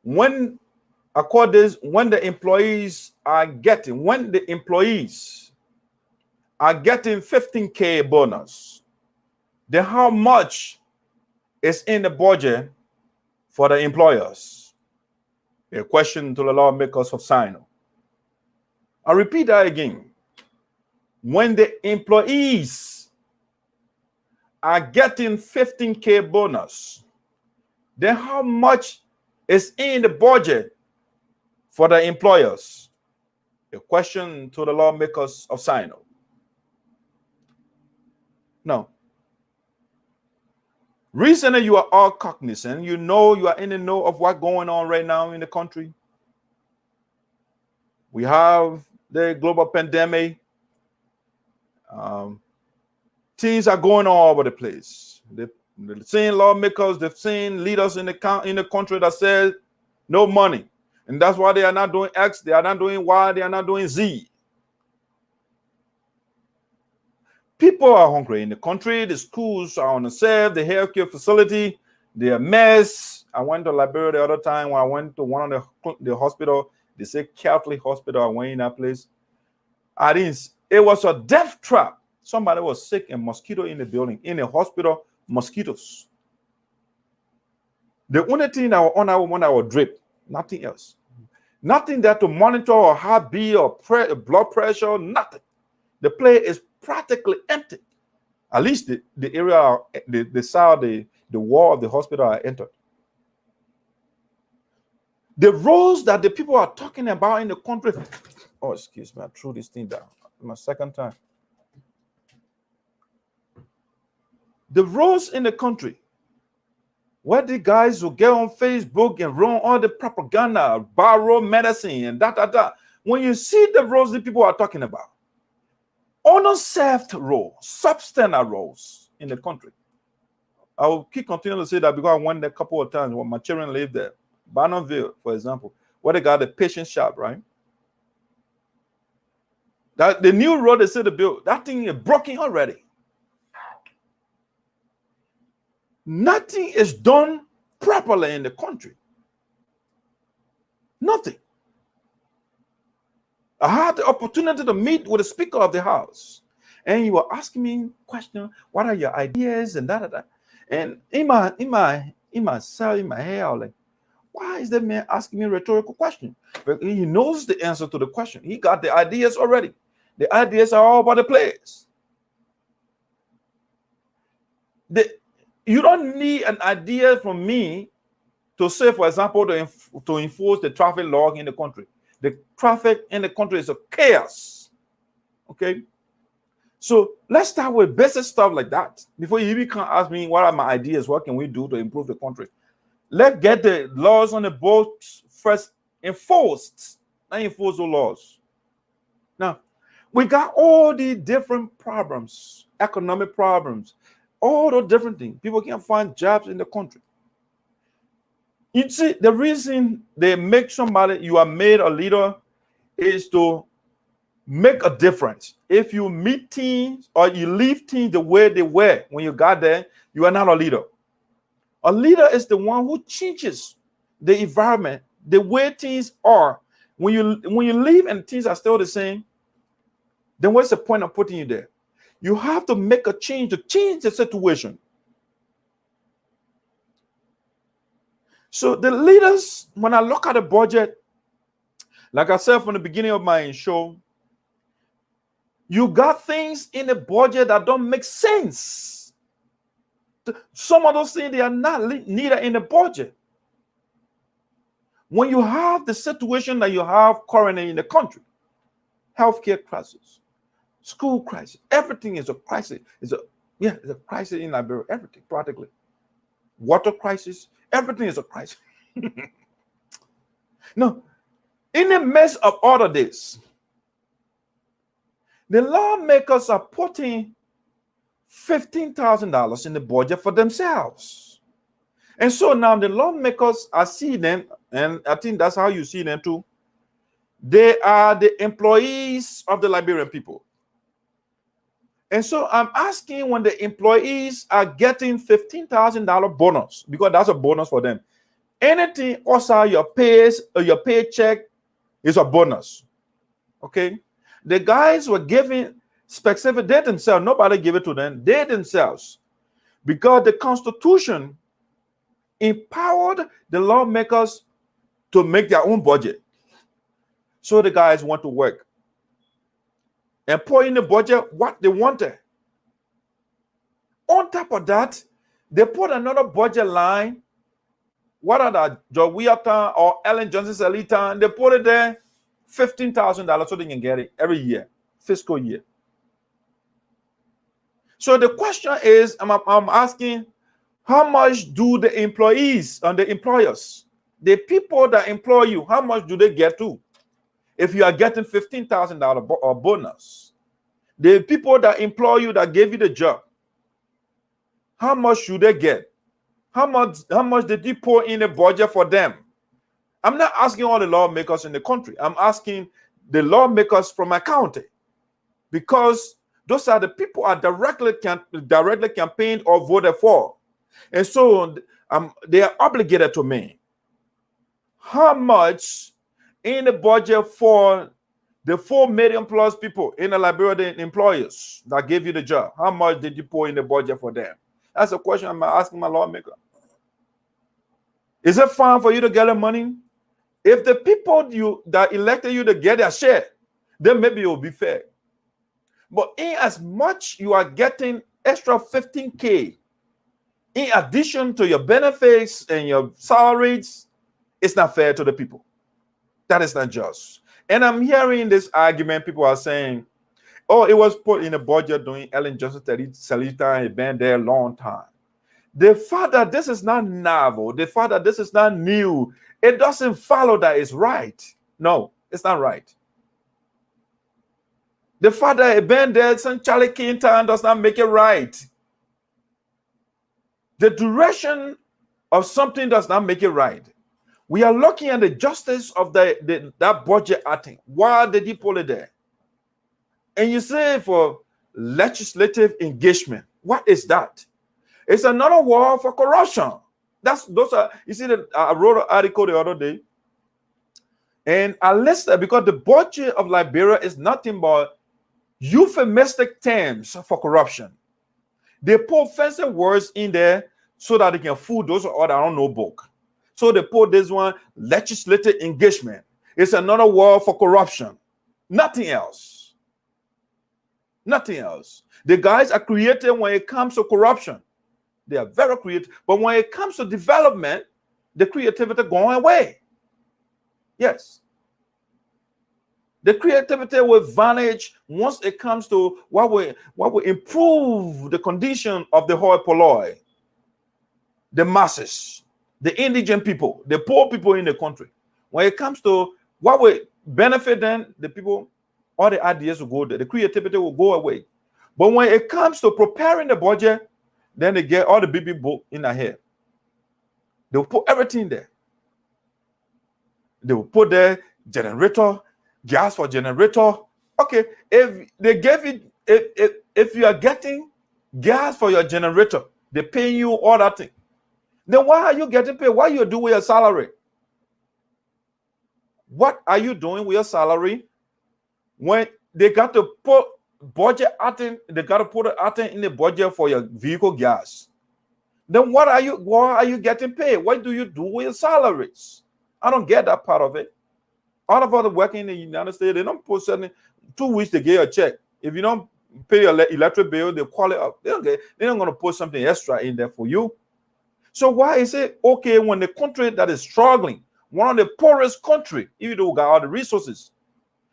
When the employees are getting 15K bonus, then how much is in the budget for the employers? A question to the lawmakers of SINOE. I repeat that again. When the employees are getting 15K bonus, then how much is in the budget for the employers? A question to the lawmakers of SINOE. Now, recently you are all cognizant. You know, you are in the know of what's going on right now in the country. We have the global pandemic. Things are going all over the place. They've seen lawmakers, they've seen leaders in the country that said no money. And that's why they are not doing X, they are not doing Y, they are not doing Z. People are hungry in the country. The schools are unsafe. The healthcare facility, they're a mess. I went to Liberia the other time when I went to one of the hospital. They say Catholic hospital. I went in that place. It was a death trap. Somebody was sick and mosquito in the building. In the hospital, mosquitoes. The only thing that was on our when I was drip, nothing else. Nothing there to monitor or heartbeat or blood pressure, nothing. The place is practically empty. At least the area, the side, the wall of the hospital I entered. The roles that the people are talking about in the country. Oh, excuse me, I threw this thing down. My second time. The roles in the country where the guys who get on Facebook and run all the propaganda, borrow medicine and that. When you see the roles the people are talking about, unserved roles, substandard roles in the country. I will keep continuing to say that because I went there a couple of times when my children lived there. Barnumville, for example, where they got the patient shop, right? That the new road they said to build, that thing is broken already. Nothing is done properly in the country. Nothing. I had the opportunity to meet with the Speaker of the House, and you were asking me questions. What are your ideas and that? And in my head, I was like, why is that man asking me a rhetorical question? But he knows the answer to the question. He got the ideas already. The ideas are all over the place. You don't need an idea from me to say, for example, to enforce the traffic law in the country. The traffic in the country is a chaos. Okay? So let's start with basic stuff like that. Before you even can ask me what are my ideas, what can we do to improve the country? Let's get the laws on the books first enforced. Not enforce the laws. Now, we got all the different problems, economic problems, all those different things. People can't find jobs in the country. You see, the reason they make somebody, you are made a leader, is to make a difference. If you meet teams or you leave teams the way they were when you got there, you are not a leader. A leader is the one who changes the environment, the way things are. When you leave and things are still the same, then what's the point of putting you there? You have to make a change to change the situation. So the leaders, when I look at the budget, like I said from the beginning of my show, you got things in the budget that don't make sense. Some of those things, they are not needed in the budget. When you have the situation that you have currently in the country, healthcare crisis, school crisis, everything is a crisis. It's a crisis in Liberia, everything practically. Water crisis, everything is a crisis. Now, in the midst of all of this, the lawmakers are putting $15,000 in the budget for themselves. And so now the lawmakers, I see them, and I think that's how you see them too. They are the employees of the Liberian people. And so I'm asking, when the employees are getting $15,000 bonus, because that's a bonus for them. Anything outside your pays or your paycheck is a bonus. Okay? The guys were giving specific, they themselves, nobody gave it to them, they themselves. Because the Constitution empowered the lawmakers to make their own budget. So the guys want to work and put in the budget what they wanted. On top of that, they put another budget line. What are that? Jowiata or Ellen Johnson's Elita? They put it there, $15,000 so they can get it every year, fiscal year. So the question is, I'm asking, how much do the employees and the employers, the people that employ you, how much do they get too? If you are getting $15,000 bonus, the people that employ you, that gave you the job, how much should they get? How much did you pour in the budget for them? I'm not asking all the lawmakers in the country. I'm asking the lawmakers from my county, because those are the people are directly campaigned or voted for. And so they are obligated to me. How much in the budget for the 4 million plus people in the Liberia, the employers that gave you the job? How much did you pour in the budget for them? That's a question I'm asking my lawmaker. Is it fine for you to get the money? If the people that elected you to get their share, then maybe it will be fair. But in as much you are getting extra 15K in addition to your benefits and your salaries, it's not fair to the people. That is not just. And I'm hearing this argument. People are saying, oh, it was put in the budget during Ellen Johnson Salita, and it been there a long time. The fact that this is not novel, the fact that this is not new, it doesn't follow that it's right. No, it's not right. The fact that it been there since Charlie King time does not make it right. The duration of something does not make it right. We are looking at the justice of that budget acting. Why did he pull it there? And you say for legislative engagement. What is that? It's another word for corruption. You see that I wrote an article the other day, and I listed, because the budget of Liberia is nothing but euphemistic terms for corruption. They put fancy words in there so that they can fool those that don't know book. So they put this one, legislative engagement. It's another word for corruption. Nothing else. Nothing else. The guys are creative when it comes to corruption. They are very creative. But when it comes to development, the creativity going away. Yes. The creativity will vanish once it comes to what will improve the condition of the hoi polloi, the masses, the indigent people, the poor people in the country. When it comes to what will benefit them, the people, all the ideas will go there. The creativity will go away. But when it comes to preparing the budget, then they get all the BB book in their head. They will put everything there. They will put their generator, gas for generator. Okay, if they gave it, if you are getting gas for your generator, they pay you all that thing. Then why are you getting paid? What you do with your salary? What are you doing with your salary when they got to put budget item? They got to put an item in the budget for your vehicle gas. Then why are you getting paid? What do you do with your salaries? I don't get that part of it. All of us working in the United States, they don't put something 2 weeks to get a check. If you don't pay your electric bill, they call it up. They're not going to put something extra in there for you. So why is it okay when the country that is struggling, one of the poorest country, even though we got all the resources,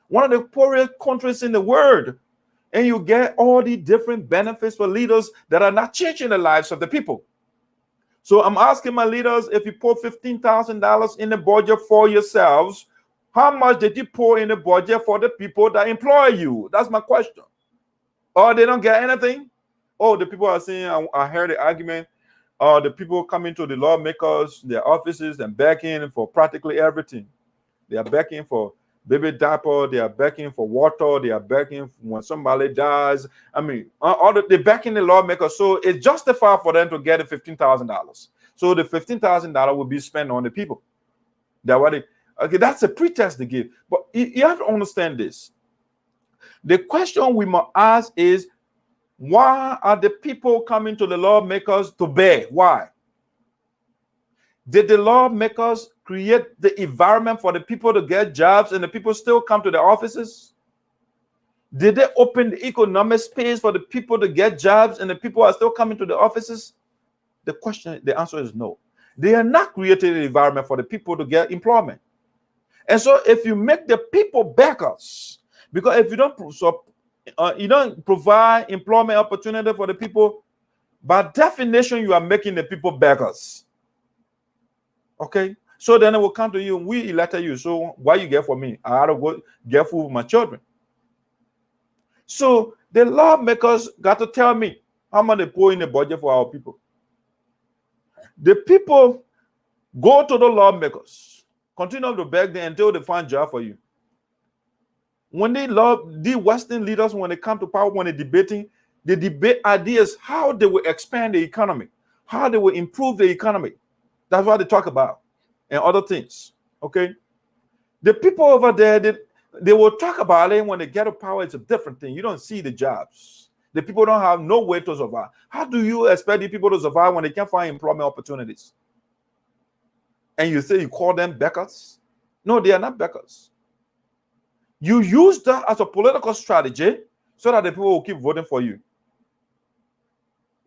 one of the poorest countries in the world, and you get all the different benefits for leaders that are not changing the lives of the people? So I'm asking my leaders, if you put $15,000 in the budget for yourselves, how much did you pour in the budget for the people that employ you? That's my question. Or they don't get anything? Oh, the people are saying, I heard the argument, the people coming to the lawmakers, their offices, and begging for practically everything. They are begging for baby diaper, they are begging for water, they are begging when somebody dies. I mean, they're backing the lawmakers, so it's justified for them to get the $15,000. So the $15,000 will be spent on the people. Okay, that's a pretext they give. But you have to understand this. The question we must ask is, why are the people coming to the lawmakers to beg? Why? Did the lawmakers create the environment for the people to get jobs and the people still come to the offices? Did they open the economic space for the people to get jobs and the people are still coming to the offices? The answer is no. They are not creating an environment for the people to get employment. And so if you make the people beggars, because if you don't provide employment opportunity for the people, by definition, you are making the people beggars. Okay? So then it will come to you, we elected you, so why you get for me? I ought to go get food for my children. So the lawmakers got to tell me how much they pour in the budget for our people. The people go to the lawmakers, continue to beg them until they find job for you. When they the Western leaders, when they come to power, when they're debating, they debate ideas how they will expand the economy, how they will improve the economy. That's what they talk about, and other things. Okay, the people over there, they will talk about it when they get to power. It's a different thing. You don't see the jobs. The people don't have no way to survive. How do you expect the people to survive when they can't find employment opportunities? And you say you call them beggars? No, they are not beggars. You use that as a political strategy so that the people will keep voting for you.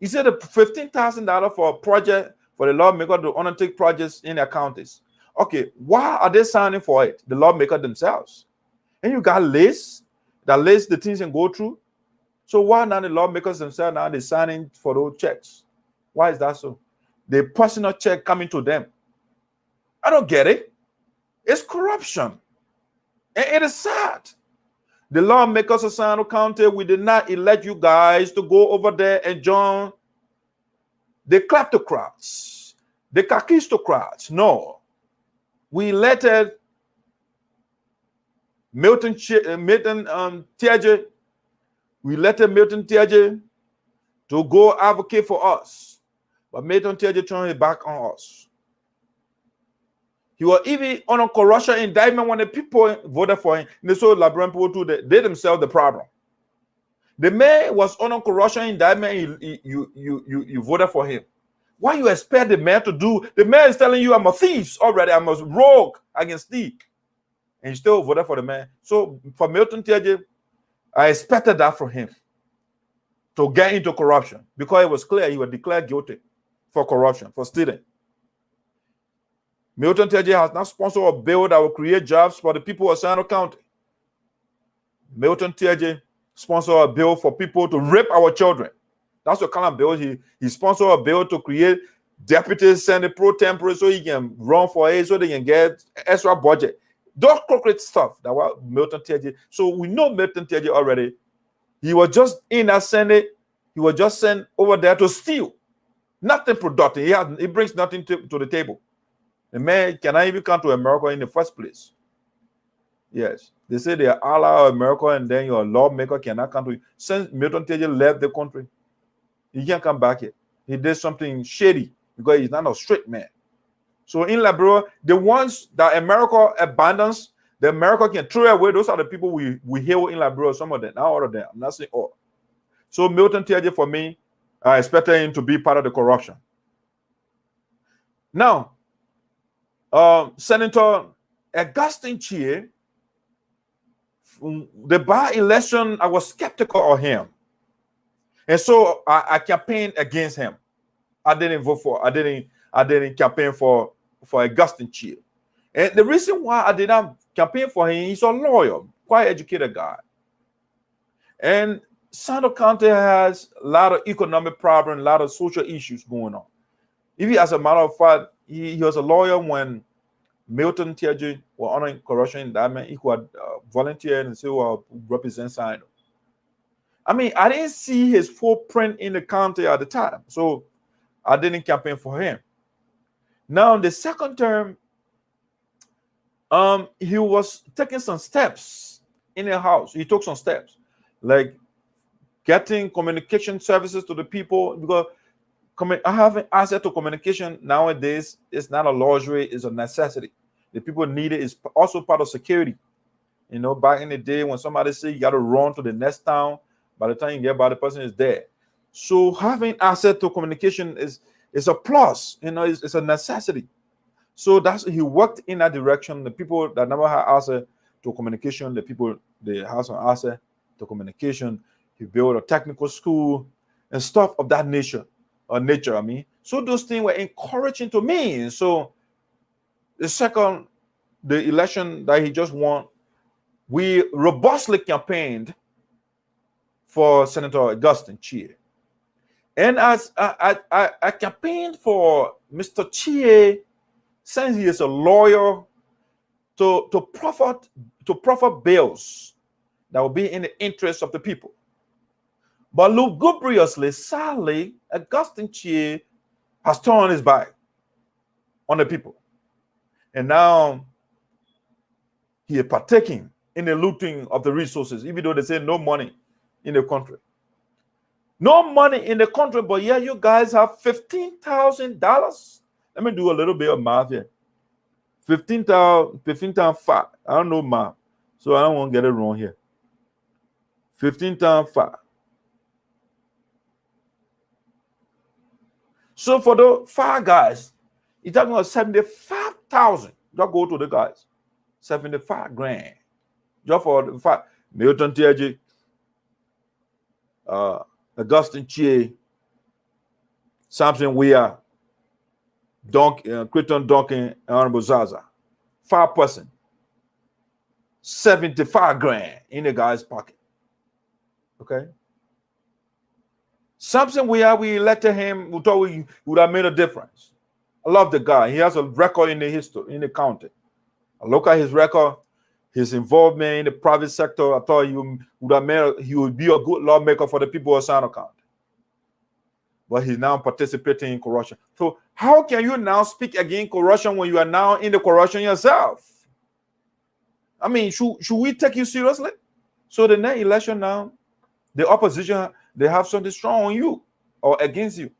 You said the $15,000 for a project for the lawmaker to undertake projects in their counties. Okay, why are they signing for it? The lawmaker themselves. And you got lists that list the things and go through. So why not the lawmakers themselves now they're signing for those checks? Why is that so? The personal check coming to them. I don't get it. It's corruption. And it is sad. The lawmakers of Sino County, we did not elect you guys to go over there and join the kleptocrats, the kakistocrats. No. We elected Milton Tiaje. We elected Milton Tiaje to go advocate for us. But Milton Tiaje turned his back on us. He was even on a corruption indictment when the people voted for him. And so Labrador people too, they themselves the problem. The mayor was on a corruption indictment. You voted for him. What you expect the mayor to do? The mayor is telling you, I'm a thief already. I'm a rogue. I can steal. And you still voted for the mayor. So for Milton Tiaje, I expected that from him to get into corruption because it was clear he was declared guilty for corruption, for stealing. Milton Tiaje has not sponsored a bill that will create jobs for the people of Sino County. Milton Tiaje sponsored a bill for people to rape our children. That's what kind of bill he sponsored a bill to create deputy senate pro tempore so he can run for it, so they can get extra budget. Those corporate stuff that was Milton Tiaje. So we know Milton Tiaje already. He was just in that Senate. He was just sent over there to steal. Nothing productive. He brings nothing to the table. The man cannot even come to America in the first place. Yes. They say they are ally of America and then your lawmaker cannot come to you. Since Milton Tiaje left the country, he can't come back here. He did something shady because he's not a straight man. So in Liberia, the ones that America abandons, the America can throw away, those are the people we heal in Liberia, some of them, not all of them. I'm not saying all. So Milton Tiaje, for me, I expected him to be part of the corruption. Now, Senator Augustine Chie, the by-election, I was skeptical of him. And so I campaigned against him. I didn't campaign for Augustine Chie. And the reason why I did not campaign for him, he's a lawyer, quite educated guy. And Sino County has a lot of economic problems, a lot of social issues going on. Even as a matter of fact, he was a lawyer when Milton Tiaje was on a corruption indictment. He could volunteer and say, well, represent Sino. I mean, I didn't see his footprint in the county at the time, so I didn't campaign for him. Now, the second term, He was taking some steps in the house. He took some steps, like getting communication services to the people, because having access to communication nowadays is not a luxury, it's a necessity. The people need it. It's also part of security. You know, back in the day when somebody say you got to run to the next town, by the time you get by, the person is there. So having access to communication is a plus. You know, it's a necessity. So he worked in that direction. The people that never had access to communication, the people they have some access to communication. He built a technical school and stuff of that nature. I mean, so those things were encouraging to me. So the election that he just won, we robustly campaigned for Senator Augustine Chie. And as I campaigned for Mr. Chie, since he is a lawyer, to proffer bills that will be in the interest of the people. But lugubriously, sadly, Augustine Chie has turned his back on the people. And now he is partaking in the looting of the resources, even though they say no money in the country. No money in the country, but yeah, you guys have $15,000. Let me do a little bit of math here. 15,000 fat. I don't know math, so I don't want to get it wrong here. 15,000 fat. So for the 5 guys, you're talking about 75,000. Just go to the guys. 75 grand. Just for the 5. Milton Tiaji, Augustine Chie, Samson Weah, Crichton Duncan, and Honorable Zaza. 5 person. 75 grand in the guy's pocket. Okay? Something we elected him, we thought we would have made a difference. I love the guy. He has a record in the history, in the county. I look at his record, his involvement in the private sector. I thought he would be a good lawmaker for the people of SINOE County. But he's now participating in corruption. So how can you now speak against corruption when you are now in the corruption yourself? I mean, should we take you seriously? So the next election now, the opposition, they have something strong on you or against you.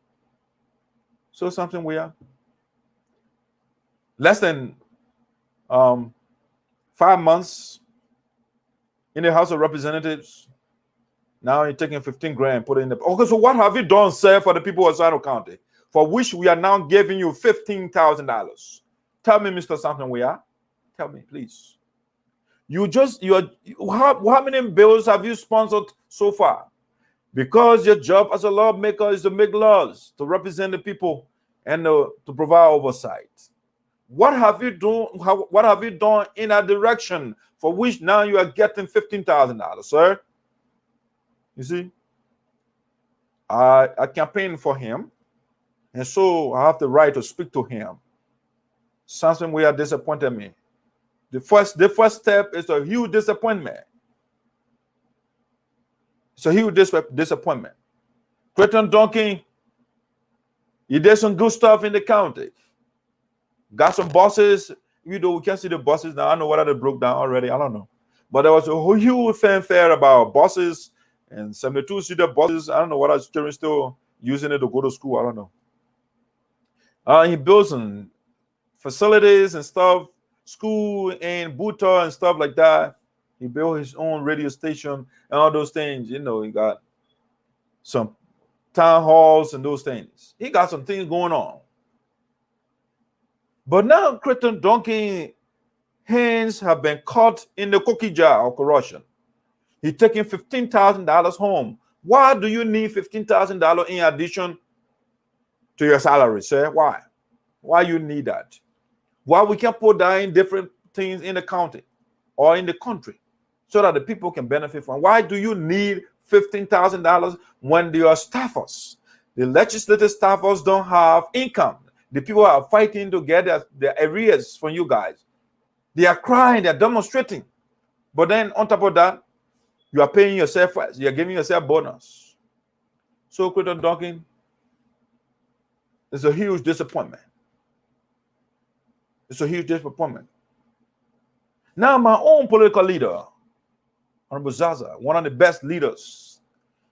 So something we are. Less than 5 months in the House of Representatives. Now you're taking 15 grand, put it in the. Okay, so what have you done, sir, for the people of SINOE County, for which we are now giving you $15,000? Tell me, Mr. Something we are. Tell me, please. How many bills have you sponsored so far? Because your job as a lawmaker is to make laws, to represent the people, and to provide oversight. What have you done? What have you done in that direction for which now you are getting $15,000, sir? You see, I campaigned for him, and so I have the right to speak to him. Something we are disappointed me. The first step is a huge disappointment. It's a huge disappointment. Crichton Duncan, he did some good stuff in the county. Got some buses. You know, we can't see the buses now. I know whether they broke down already. I don't know. But there was a huge fanfare about buses and 72-seater buses. I don't know whether children still using it to go to school. I don't know. He built some facilities and stuff, school in Buta and stuff like that. He built his own radio station and all those things. You know, he got some town halls and those things. He got some things going on. But now Crichton Duncan hands have been caught in the cookie jar of corruption. He's taking $15,000 home. Why do you need $15,000 in addition to your salary, sir? Why? Why you need that? Why we can't put that in different things in the county or in the country so that the people can benefit from? Why do you need $15,000 when they are staffers? The legislative staffers don't have income. The people are fighting to get their arrears from you guys. They are crying, they're demonstrating. But then on top of that, you are paying yourself first. You're giving yourself bonus. So Crichton Duncan is a huge disappointment. It's a huge disappointment. Now my own political leader, Honorable Zaza, one of the best leaders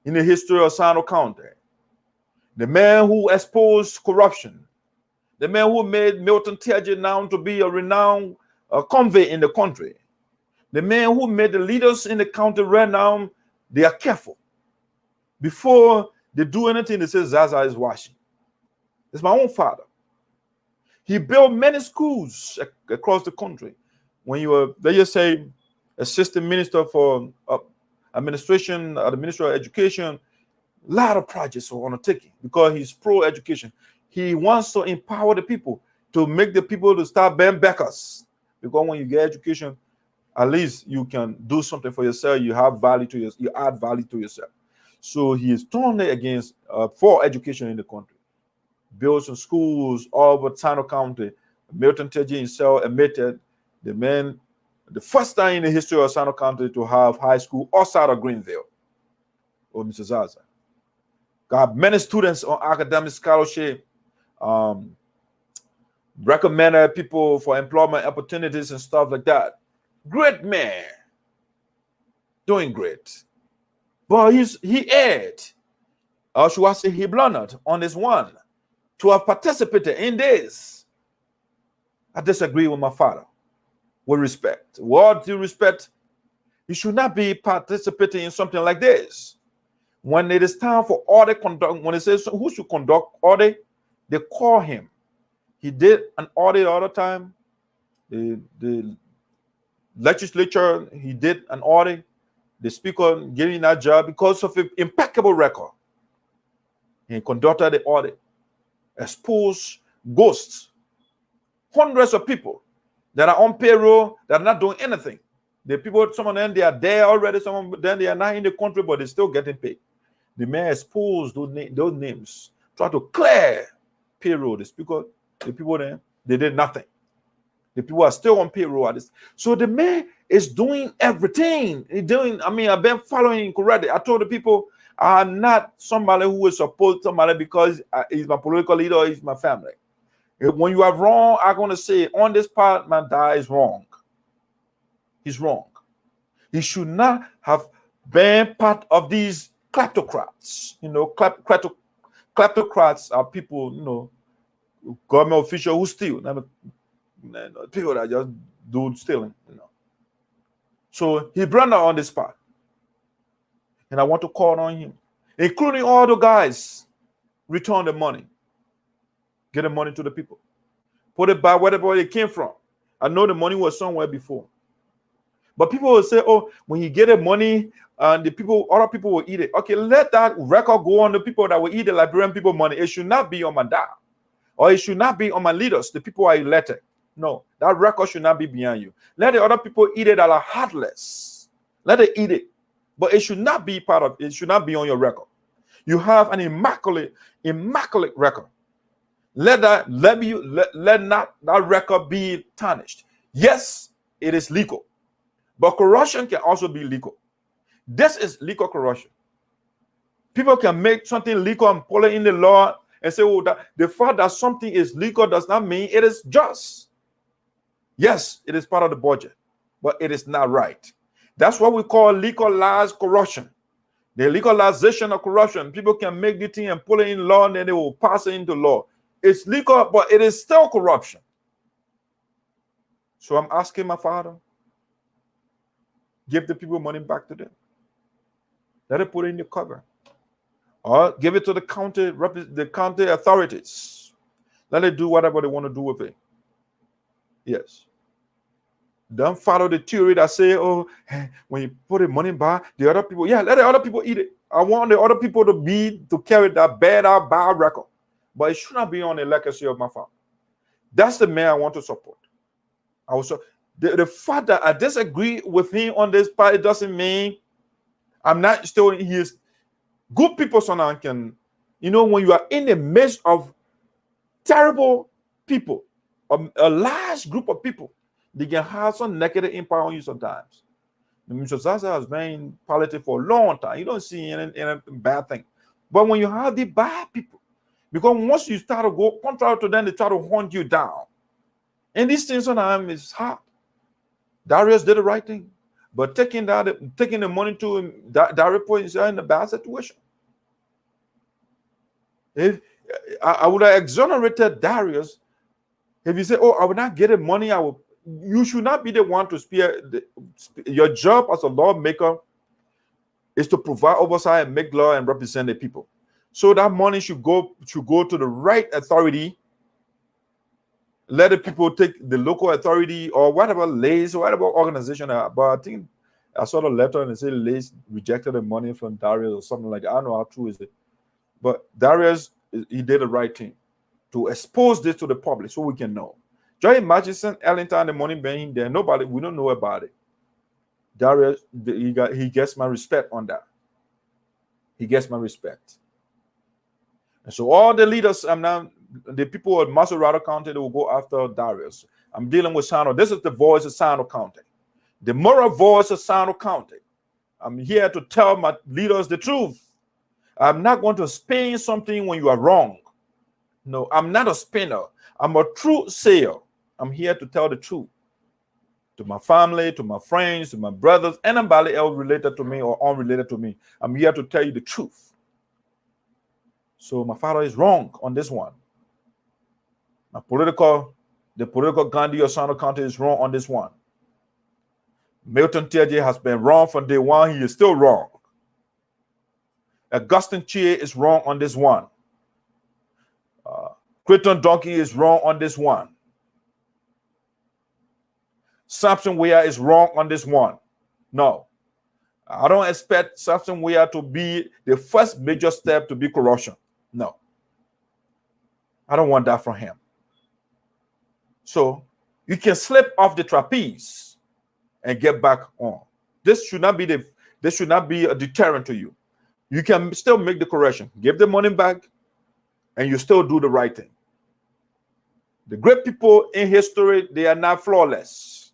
in the history of SINOE County, the man who exposed corruption, the man who made Milton Tiaji now to be a renowned convict in the country, the man who made the leaders in the county right now, they are careful. Before they do anything, they say Zaza is watching. It's my own father. He built many schools across the country. When you were, let's just say, assistant minister for administration, the Ministry of Education, a lot of projects are undertaken because he's pro-education. He wants to empower the people, to make the people to start being backers. Because when you get education, at least you can do something for yourself. You have value to yourself. You add value to yourself. So he is totally against for education in the country. Build some schools all over SINOE County. Milton Teji himself admitted the first time in the history of SINOE County to have high school outside of Greenville. Oh, Mr. Zaza. Got many students on academic scholarship, recommended people for employment opportunities and stuff like that. Great man. Doing great. But he erred, or should I say he blundered on this one, to have participated in this. I disagree with my father, with respect. With due respect, you should not be participating in something like this. When it is time for audit conduct, when it says who should conduct audit, they call him. He did an audit all the time. The legislature, he did an audit. The speaker getting that job because of an impeccable record. He conducted the audit, exposed ghosts, hundreds of people that are on payroll that are not doing anything. The people, some of them, they are there already, some of them, they are not in the country, but they're still getting paid. The man exposed those names, try to clear payroll. The speaker, the people there, they did nothing. The people are still on payroll at this. So the man is doing everything. I've been following correctly. I told the people, I'm not somebody who is supposed somebody because he's my political leader or he's my family. When you are wrong, I'm going to say on this part, my dad is wrong. He's wrong. He should not have been part of these kleptocrats. Kleptocrats are people, government officials who steal. People that just do stealing, So he brought on this part. And I want to call on him, including all the guys, return the money. Get the money to the people. Put it back wherever it came from. I know the money was somewhere before. But people will say, oh, when you get the money, other people will eat it. Okay, let that record go on the people that will eat the Liberian people money. It should not be on my dad. Or it should not be on my leaders, the people I elected. No, that record should not be behind you. Let the other people eat it that are heartless. Let it eat it. But it should not be part of it, should not be on your record. You have an immaculate record. Let not that record be tarnished. Yes, it is legal. But corruption can also be legal. This is legal corruption. People can make something legal and pull it in the law and say, oh, that the fact that something is legal does not mean it is just. Yes, it is part of the budget, but it is not right. That's what we call legalized corruption. The legalization of corruption. People can make the thing and pull it in law and then they will pass it into law. It's legal, but it is still corruption. So I'm asking my father, give the people money back to them. Let it put it in the cover. Or give it to the county authorities. Let it do whatever they want to do with it. Yes. Don't follow the theory that say, oh, when you put the money back, the other people, let the other people eat it. I want the other people to carry that bad record. But it should not be on the legacy of my father. That's the man I want to support. Also, the fact that I disagree with him on this part, it doesn't mean I'm not still, he is good people. So now can, when you are in the midst of terrible people, a large group of people, they can have some negative impact on you sometimes. Mr. Zaza has been in politics for a long time. You don't see any bad thing. But when you have the bad people, because once you start to go contrary to them, they try to hunt you down. And these things sometimes is hard. Darius did the right thing. But taking the money to him, Darius put himself in a bad situation. If I would have exonerated Darius, if you say, "Oh, I will not get the money," you should not be the one to spare. Your job as a lawmaker is to provide oversight and make law and represent the people. So that money should go to the right authority. Let the people take the local authority or whatever lays, whatever organization. But I think I saw the letter and it said lays rejected the money from Darius or something like that. I don't know how true is it. But Darius, he did the right thing to expose this to the public so we can know. Just imagine Ellington the money being there. We don't know about it. Darius, he gets my respect on that. He gets my respect. And so all the leaders, the people of Macerado County, they will go after Darius. I'm dealing with SINOE. This is the voice of SINOE County. The moral voice of SINOE County. I'm here to tell my leaders the truth. I'm not going to spin something when you are wrong. No, I'm not a spinner. I'm a truth sayer. I'm here to tell the truth. To my family, to my friends, to my brothers, anybody else related to me or unrelated to me. I'm here to tell you the truth. So my father is wrong on this one. The political Gandhi of SINOE County is wrong on this one. Milton TJ has been wrong from day one. He is still wrong. Augustine Chie is wrong on this one. Creighton Donkey is wrong on this one. Samson Weah is wrong on this one. No. I don't expect Samson Weah to be the first major step to be corruption. No. I don't want that from him. So you can slip off the trapeze and get back on. This should not be a deterrent to you. You can still make the correction. Give the money back and you still do the right thing. The great people in history, they are not flawless.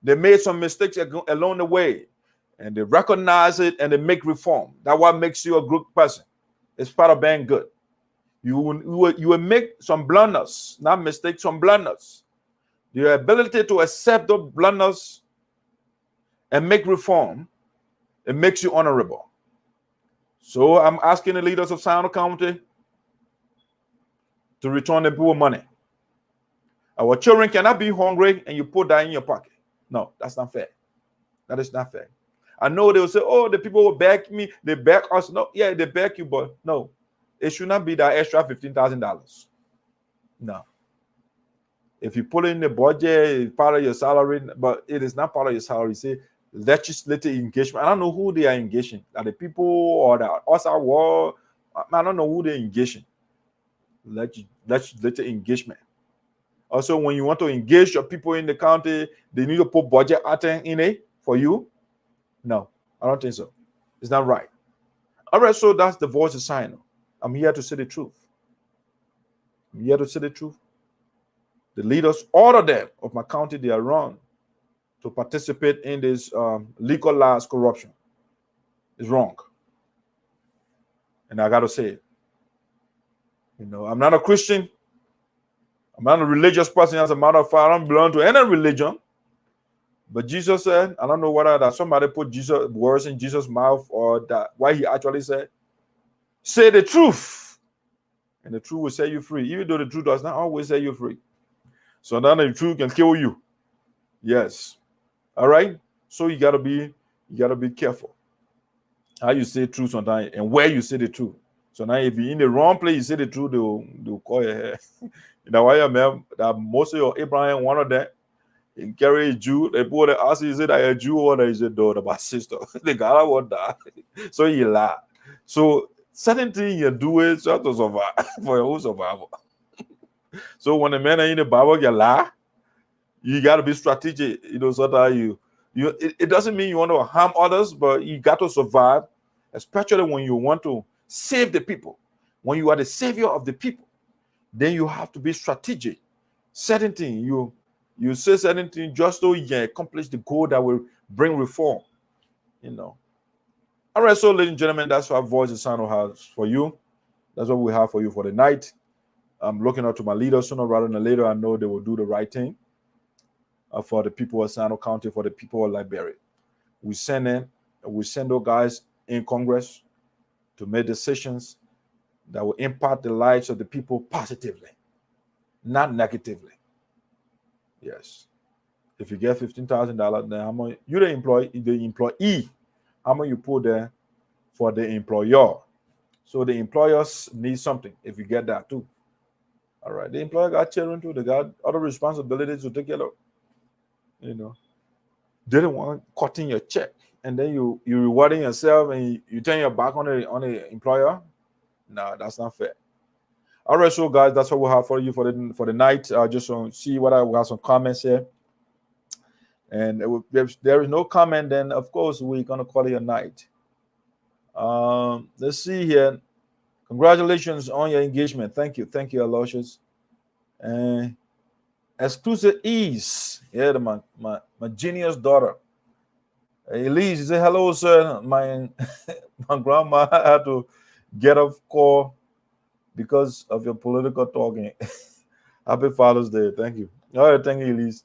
They made some mistakes along the way and they recognize it and they make reform. That's what makes you a good person. It's part of being good. You will make some blunders, not mistakes, some blunders. Your ability to accept those blunders and make reform, it makes you honorable. So I'm asking the leaders of SINOE County to return the people money. Our children cannot be hungry and you put that in your pocket. No, that's not fair. That is not fair. I know they will say, "Oh, the people will back me. They back us." No, yeah, they back you, but no. It should not be that extra $15,000. No. If you put it in the budget, it's part of your salary, but it is not part of your salary. Say legislative engagement. I don't know who they are engaging. Are the people or the OSA? I don't know who they're engaging. Legislative engagement. Also, when you want to engage your people in the county, they need to put budget item in it for you. No, I don't think so. It's not right. All right, so that's the voice of SINOE. I'm here to say the truth. I'm here to say the truth. The leaders, all of them of my county, they are wrong to participate in this legalized corruption. It's wrong. And I got to say it. You know, I'm not a Christian. I'm not a religious person. As a matter of fact, I don't belong to any religion. But Jesus said, I don't know whether that somebody put Jesus words in Jesus' mouth or that why he actually said, say the truth, and the truth will set you free, even though the truth does not always set you free. So now the truth can kill you. Yes. All right. So you gotta be careful how you say truth sometimes and where you say the truth. So now if you're in the wrong place, you say the truth, they'll call your head. You know why, man? That most of your Abraham, one of them, he carry a Jew. They put the ask, is it a Jew or is it daughter, my sister? The guy want that. So he lied. So certain things you do it so to survive for your own survival. So when the men are in the Bible, you lie. You got to be strategic. You know, so that it doesn't mean you want to harm others, but you got to survive, especially when you want to save the people. When you are the savior of the people, then you have to be strategic. Certain things you say certain things just so you can accomplish the goal that will bring reform. You know. All right, so ladies and gentlemen, that's what Voice of SINOE has for you. That's what we have for you for the night. I'm looking up to my leaders sooner rather than later. I know they will do the right thing. for the people of Sino County, for the people of Liberia. We send those guys in Congress to make decisions that will impact the lives of the people positively, not negatively. Yes. If you get $15,000, then how much you the employee, how much you put there for the employer? So the employers need something if you get that too. All right. The employer got children too. They got other responsibilities to take care of. You know, they don't want cutting your check and then you rewarding yourself and you turn your back on the employer. No, that's not fair. All right, so guys, that's what we have for you for the night. Just to see what I got some comments here. And if there is no comment, then of course we're gonna call it a night. Let's see here. Congratulations on your engagement. Thank you, Aloysius. And exclusive ease. Yeah, my genius daughter. Elise, you say hello, sir. My grandma had to get off call because of your political talking. Happy Father's Day. Thank you. All right, thank you, Elise.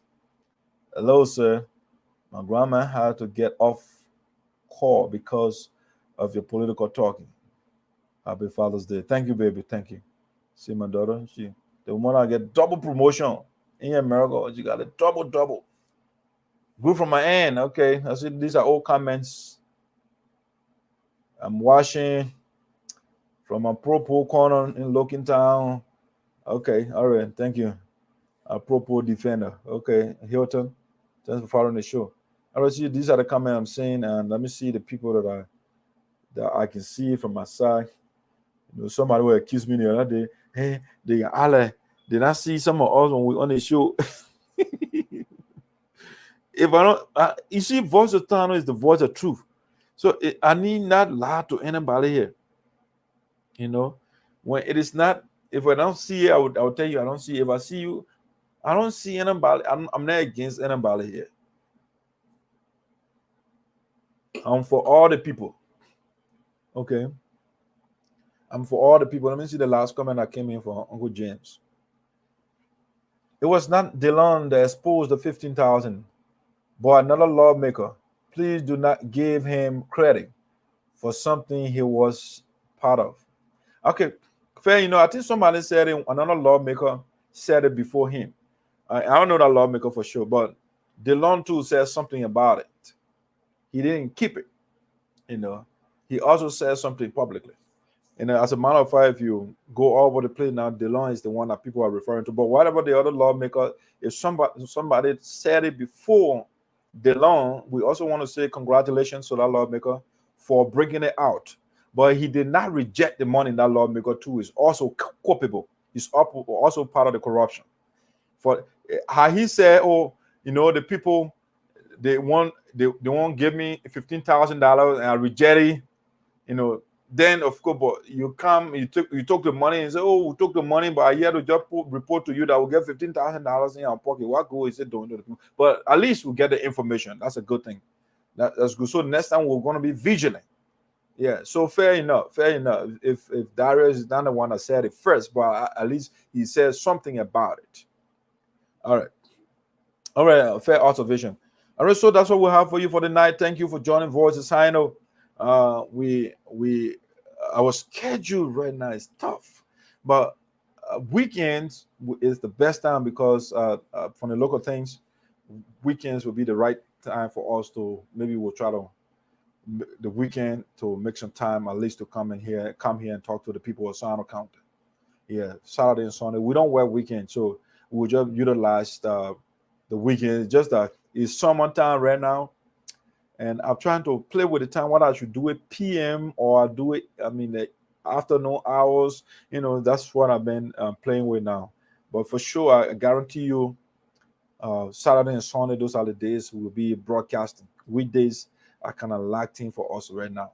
Hello, sir. My grandma had to get off call because of your political talking. Happy Father's Day. Thank you, baby. Thank you. See my daughter? The woman I get double promotion in America. She got a double. Good from my end. Okay. I see these are all comments. I'm watching from a pro corner in Lokin Town. Okay. All right. Thank you. A pro defender. Okay. Hilton. Thanks for following the show. All right. See, these are the comments I'm saying, and let me see the people that I can see from my side. You know, somebody will accuse me the other day. Hey, did I see some of us when we on the show? If I don't, you see, voice of Tano is the voice of truth. So I need not lie to anybody here. You know, when it is not, if I don't see it, I will tell you I don't see it. If I see you, I don't see anybody. I'm not against anybody here. I'm for all the people. Okay. I'm for all the people. Let me see the last comment that came in from Uncle James. It was not DeLon that exposed the 15,000, but another lawmaker. Please do not give him credit for something he was part of. Okay, fair. You know, I think somebody said it, another lawmaker said it before him. I don't know that lawmaker for sure, but DeLon too said something about it. He didn't keep it. You know, he also said something publicly. And as a matter of fact, if you go all over the place now, DeLon is the one that people are referring to. But whatever the other lawmaker, if somebody said it before DeLon, we also want to say congratulations to that lawmaker for bringing it out. But he did not reject the money that lawmaker too is also culpable. He's also part of the corruption. For how he said, oh, you know, the people they won't give me $15,000 and I reject it, you know. Then of course, but you took the money and say, oh, we took the money, but I here to just report to you that we'll get $15,000 in our pocket. What good is it doing? But at least we get the information. That's a good thing. That's good. So next time we're going to be vigilant. Yeah. So fair enough. If Darius is not the one that said it first, but at least he says something about it. All right. Fair observation. All right. So that's what we have for you for the night. Thank you for joining Voices. I know. Our schedule right now is tough, but weekends is the best time because from the local things, weekends will be the right time for us to maybe we'll try to the weekend to make some time at least to come here and talk to the people of Sino County. Yeah, Saturday and Sunday we don't work weekends, so we'll just utilize the weekend. Just that it's summertime right now. And I'm trying to play with the time, whether I should do it PM or do it, the afternoon hours. You know, that's what I've been playing with now. But for sure, I guarantee you, Saturday and Sunday, those are the days we'll be broadcasting. Weekdays are kind of lacking for us right now.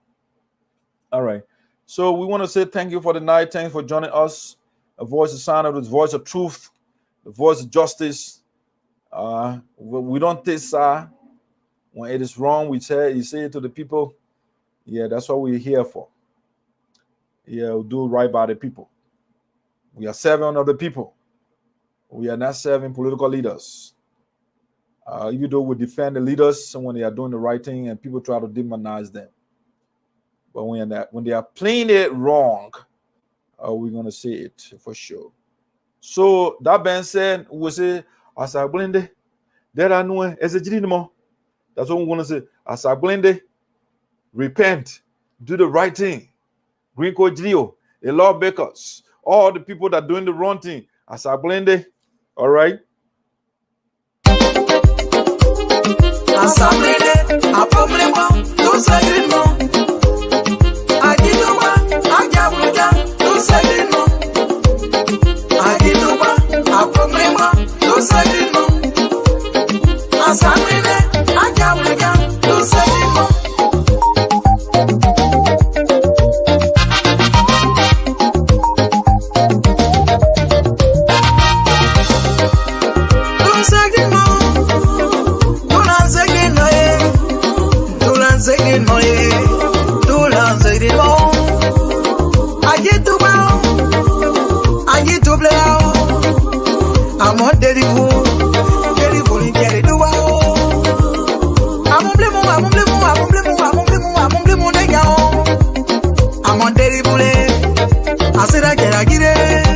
All right. So we want to say thank you for the night. Thanks for joining us. A voice of sound, the voice of truth, the voice of justice. We don't take side. When it is wrong, you say it to the people. Yeah, that's what we're here for. Yeah, we'll do right by the people. We are serving other people. We are not serving political leaders. Even though we defend the leaders when they are doing the right thing and people try to demonize them. But when they are playing it wrong, we're going to say it for sure. So that being said, we say, as I blend there are no as a more. That's what we're going to say. As I blend repent, do the right thing. Green Code Geo, the lawmakers, all the people that are doing the wrong thing. As I blend all right. Assemblée, appropriément, tout sagrinement. Agitoba, agabouja, tout sagrinement. Agitoba, appropriément, tout sagrinement. Assemblée, agabouja, tout sagrilement. I'm on delivery, I said I get it.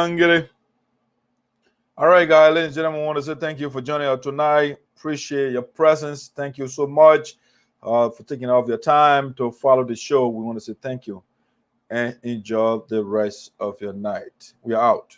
Angere. All right, guys, ladies and gentlemen, I want to say thank you for joining us tonight. Appreciate your presence. Thank you so much for taking off your time to follow the show. We want to say thank you and enjoy the rest of your night. We are out.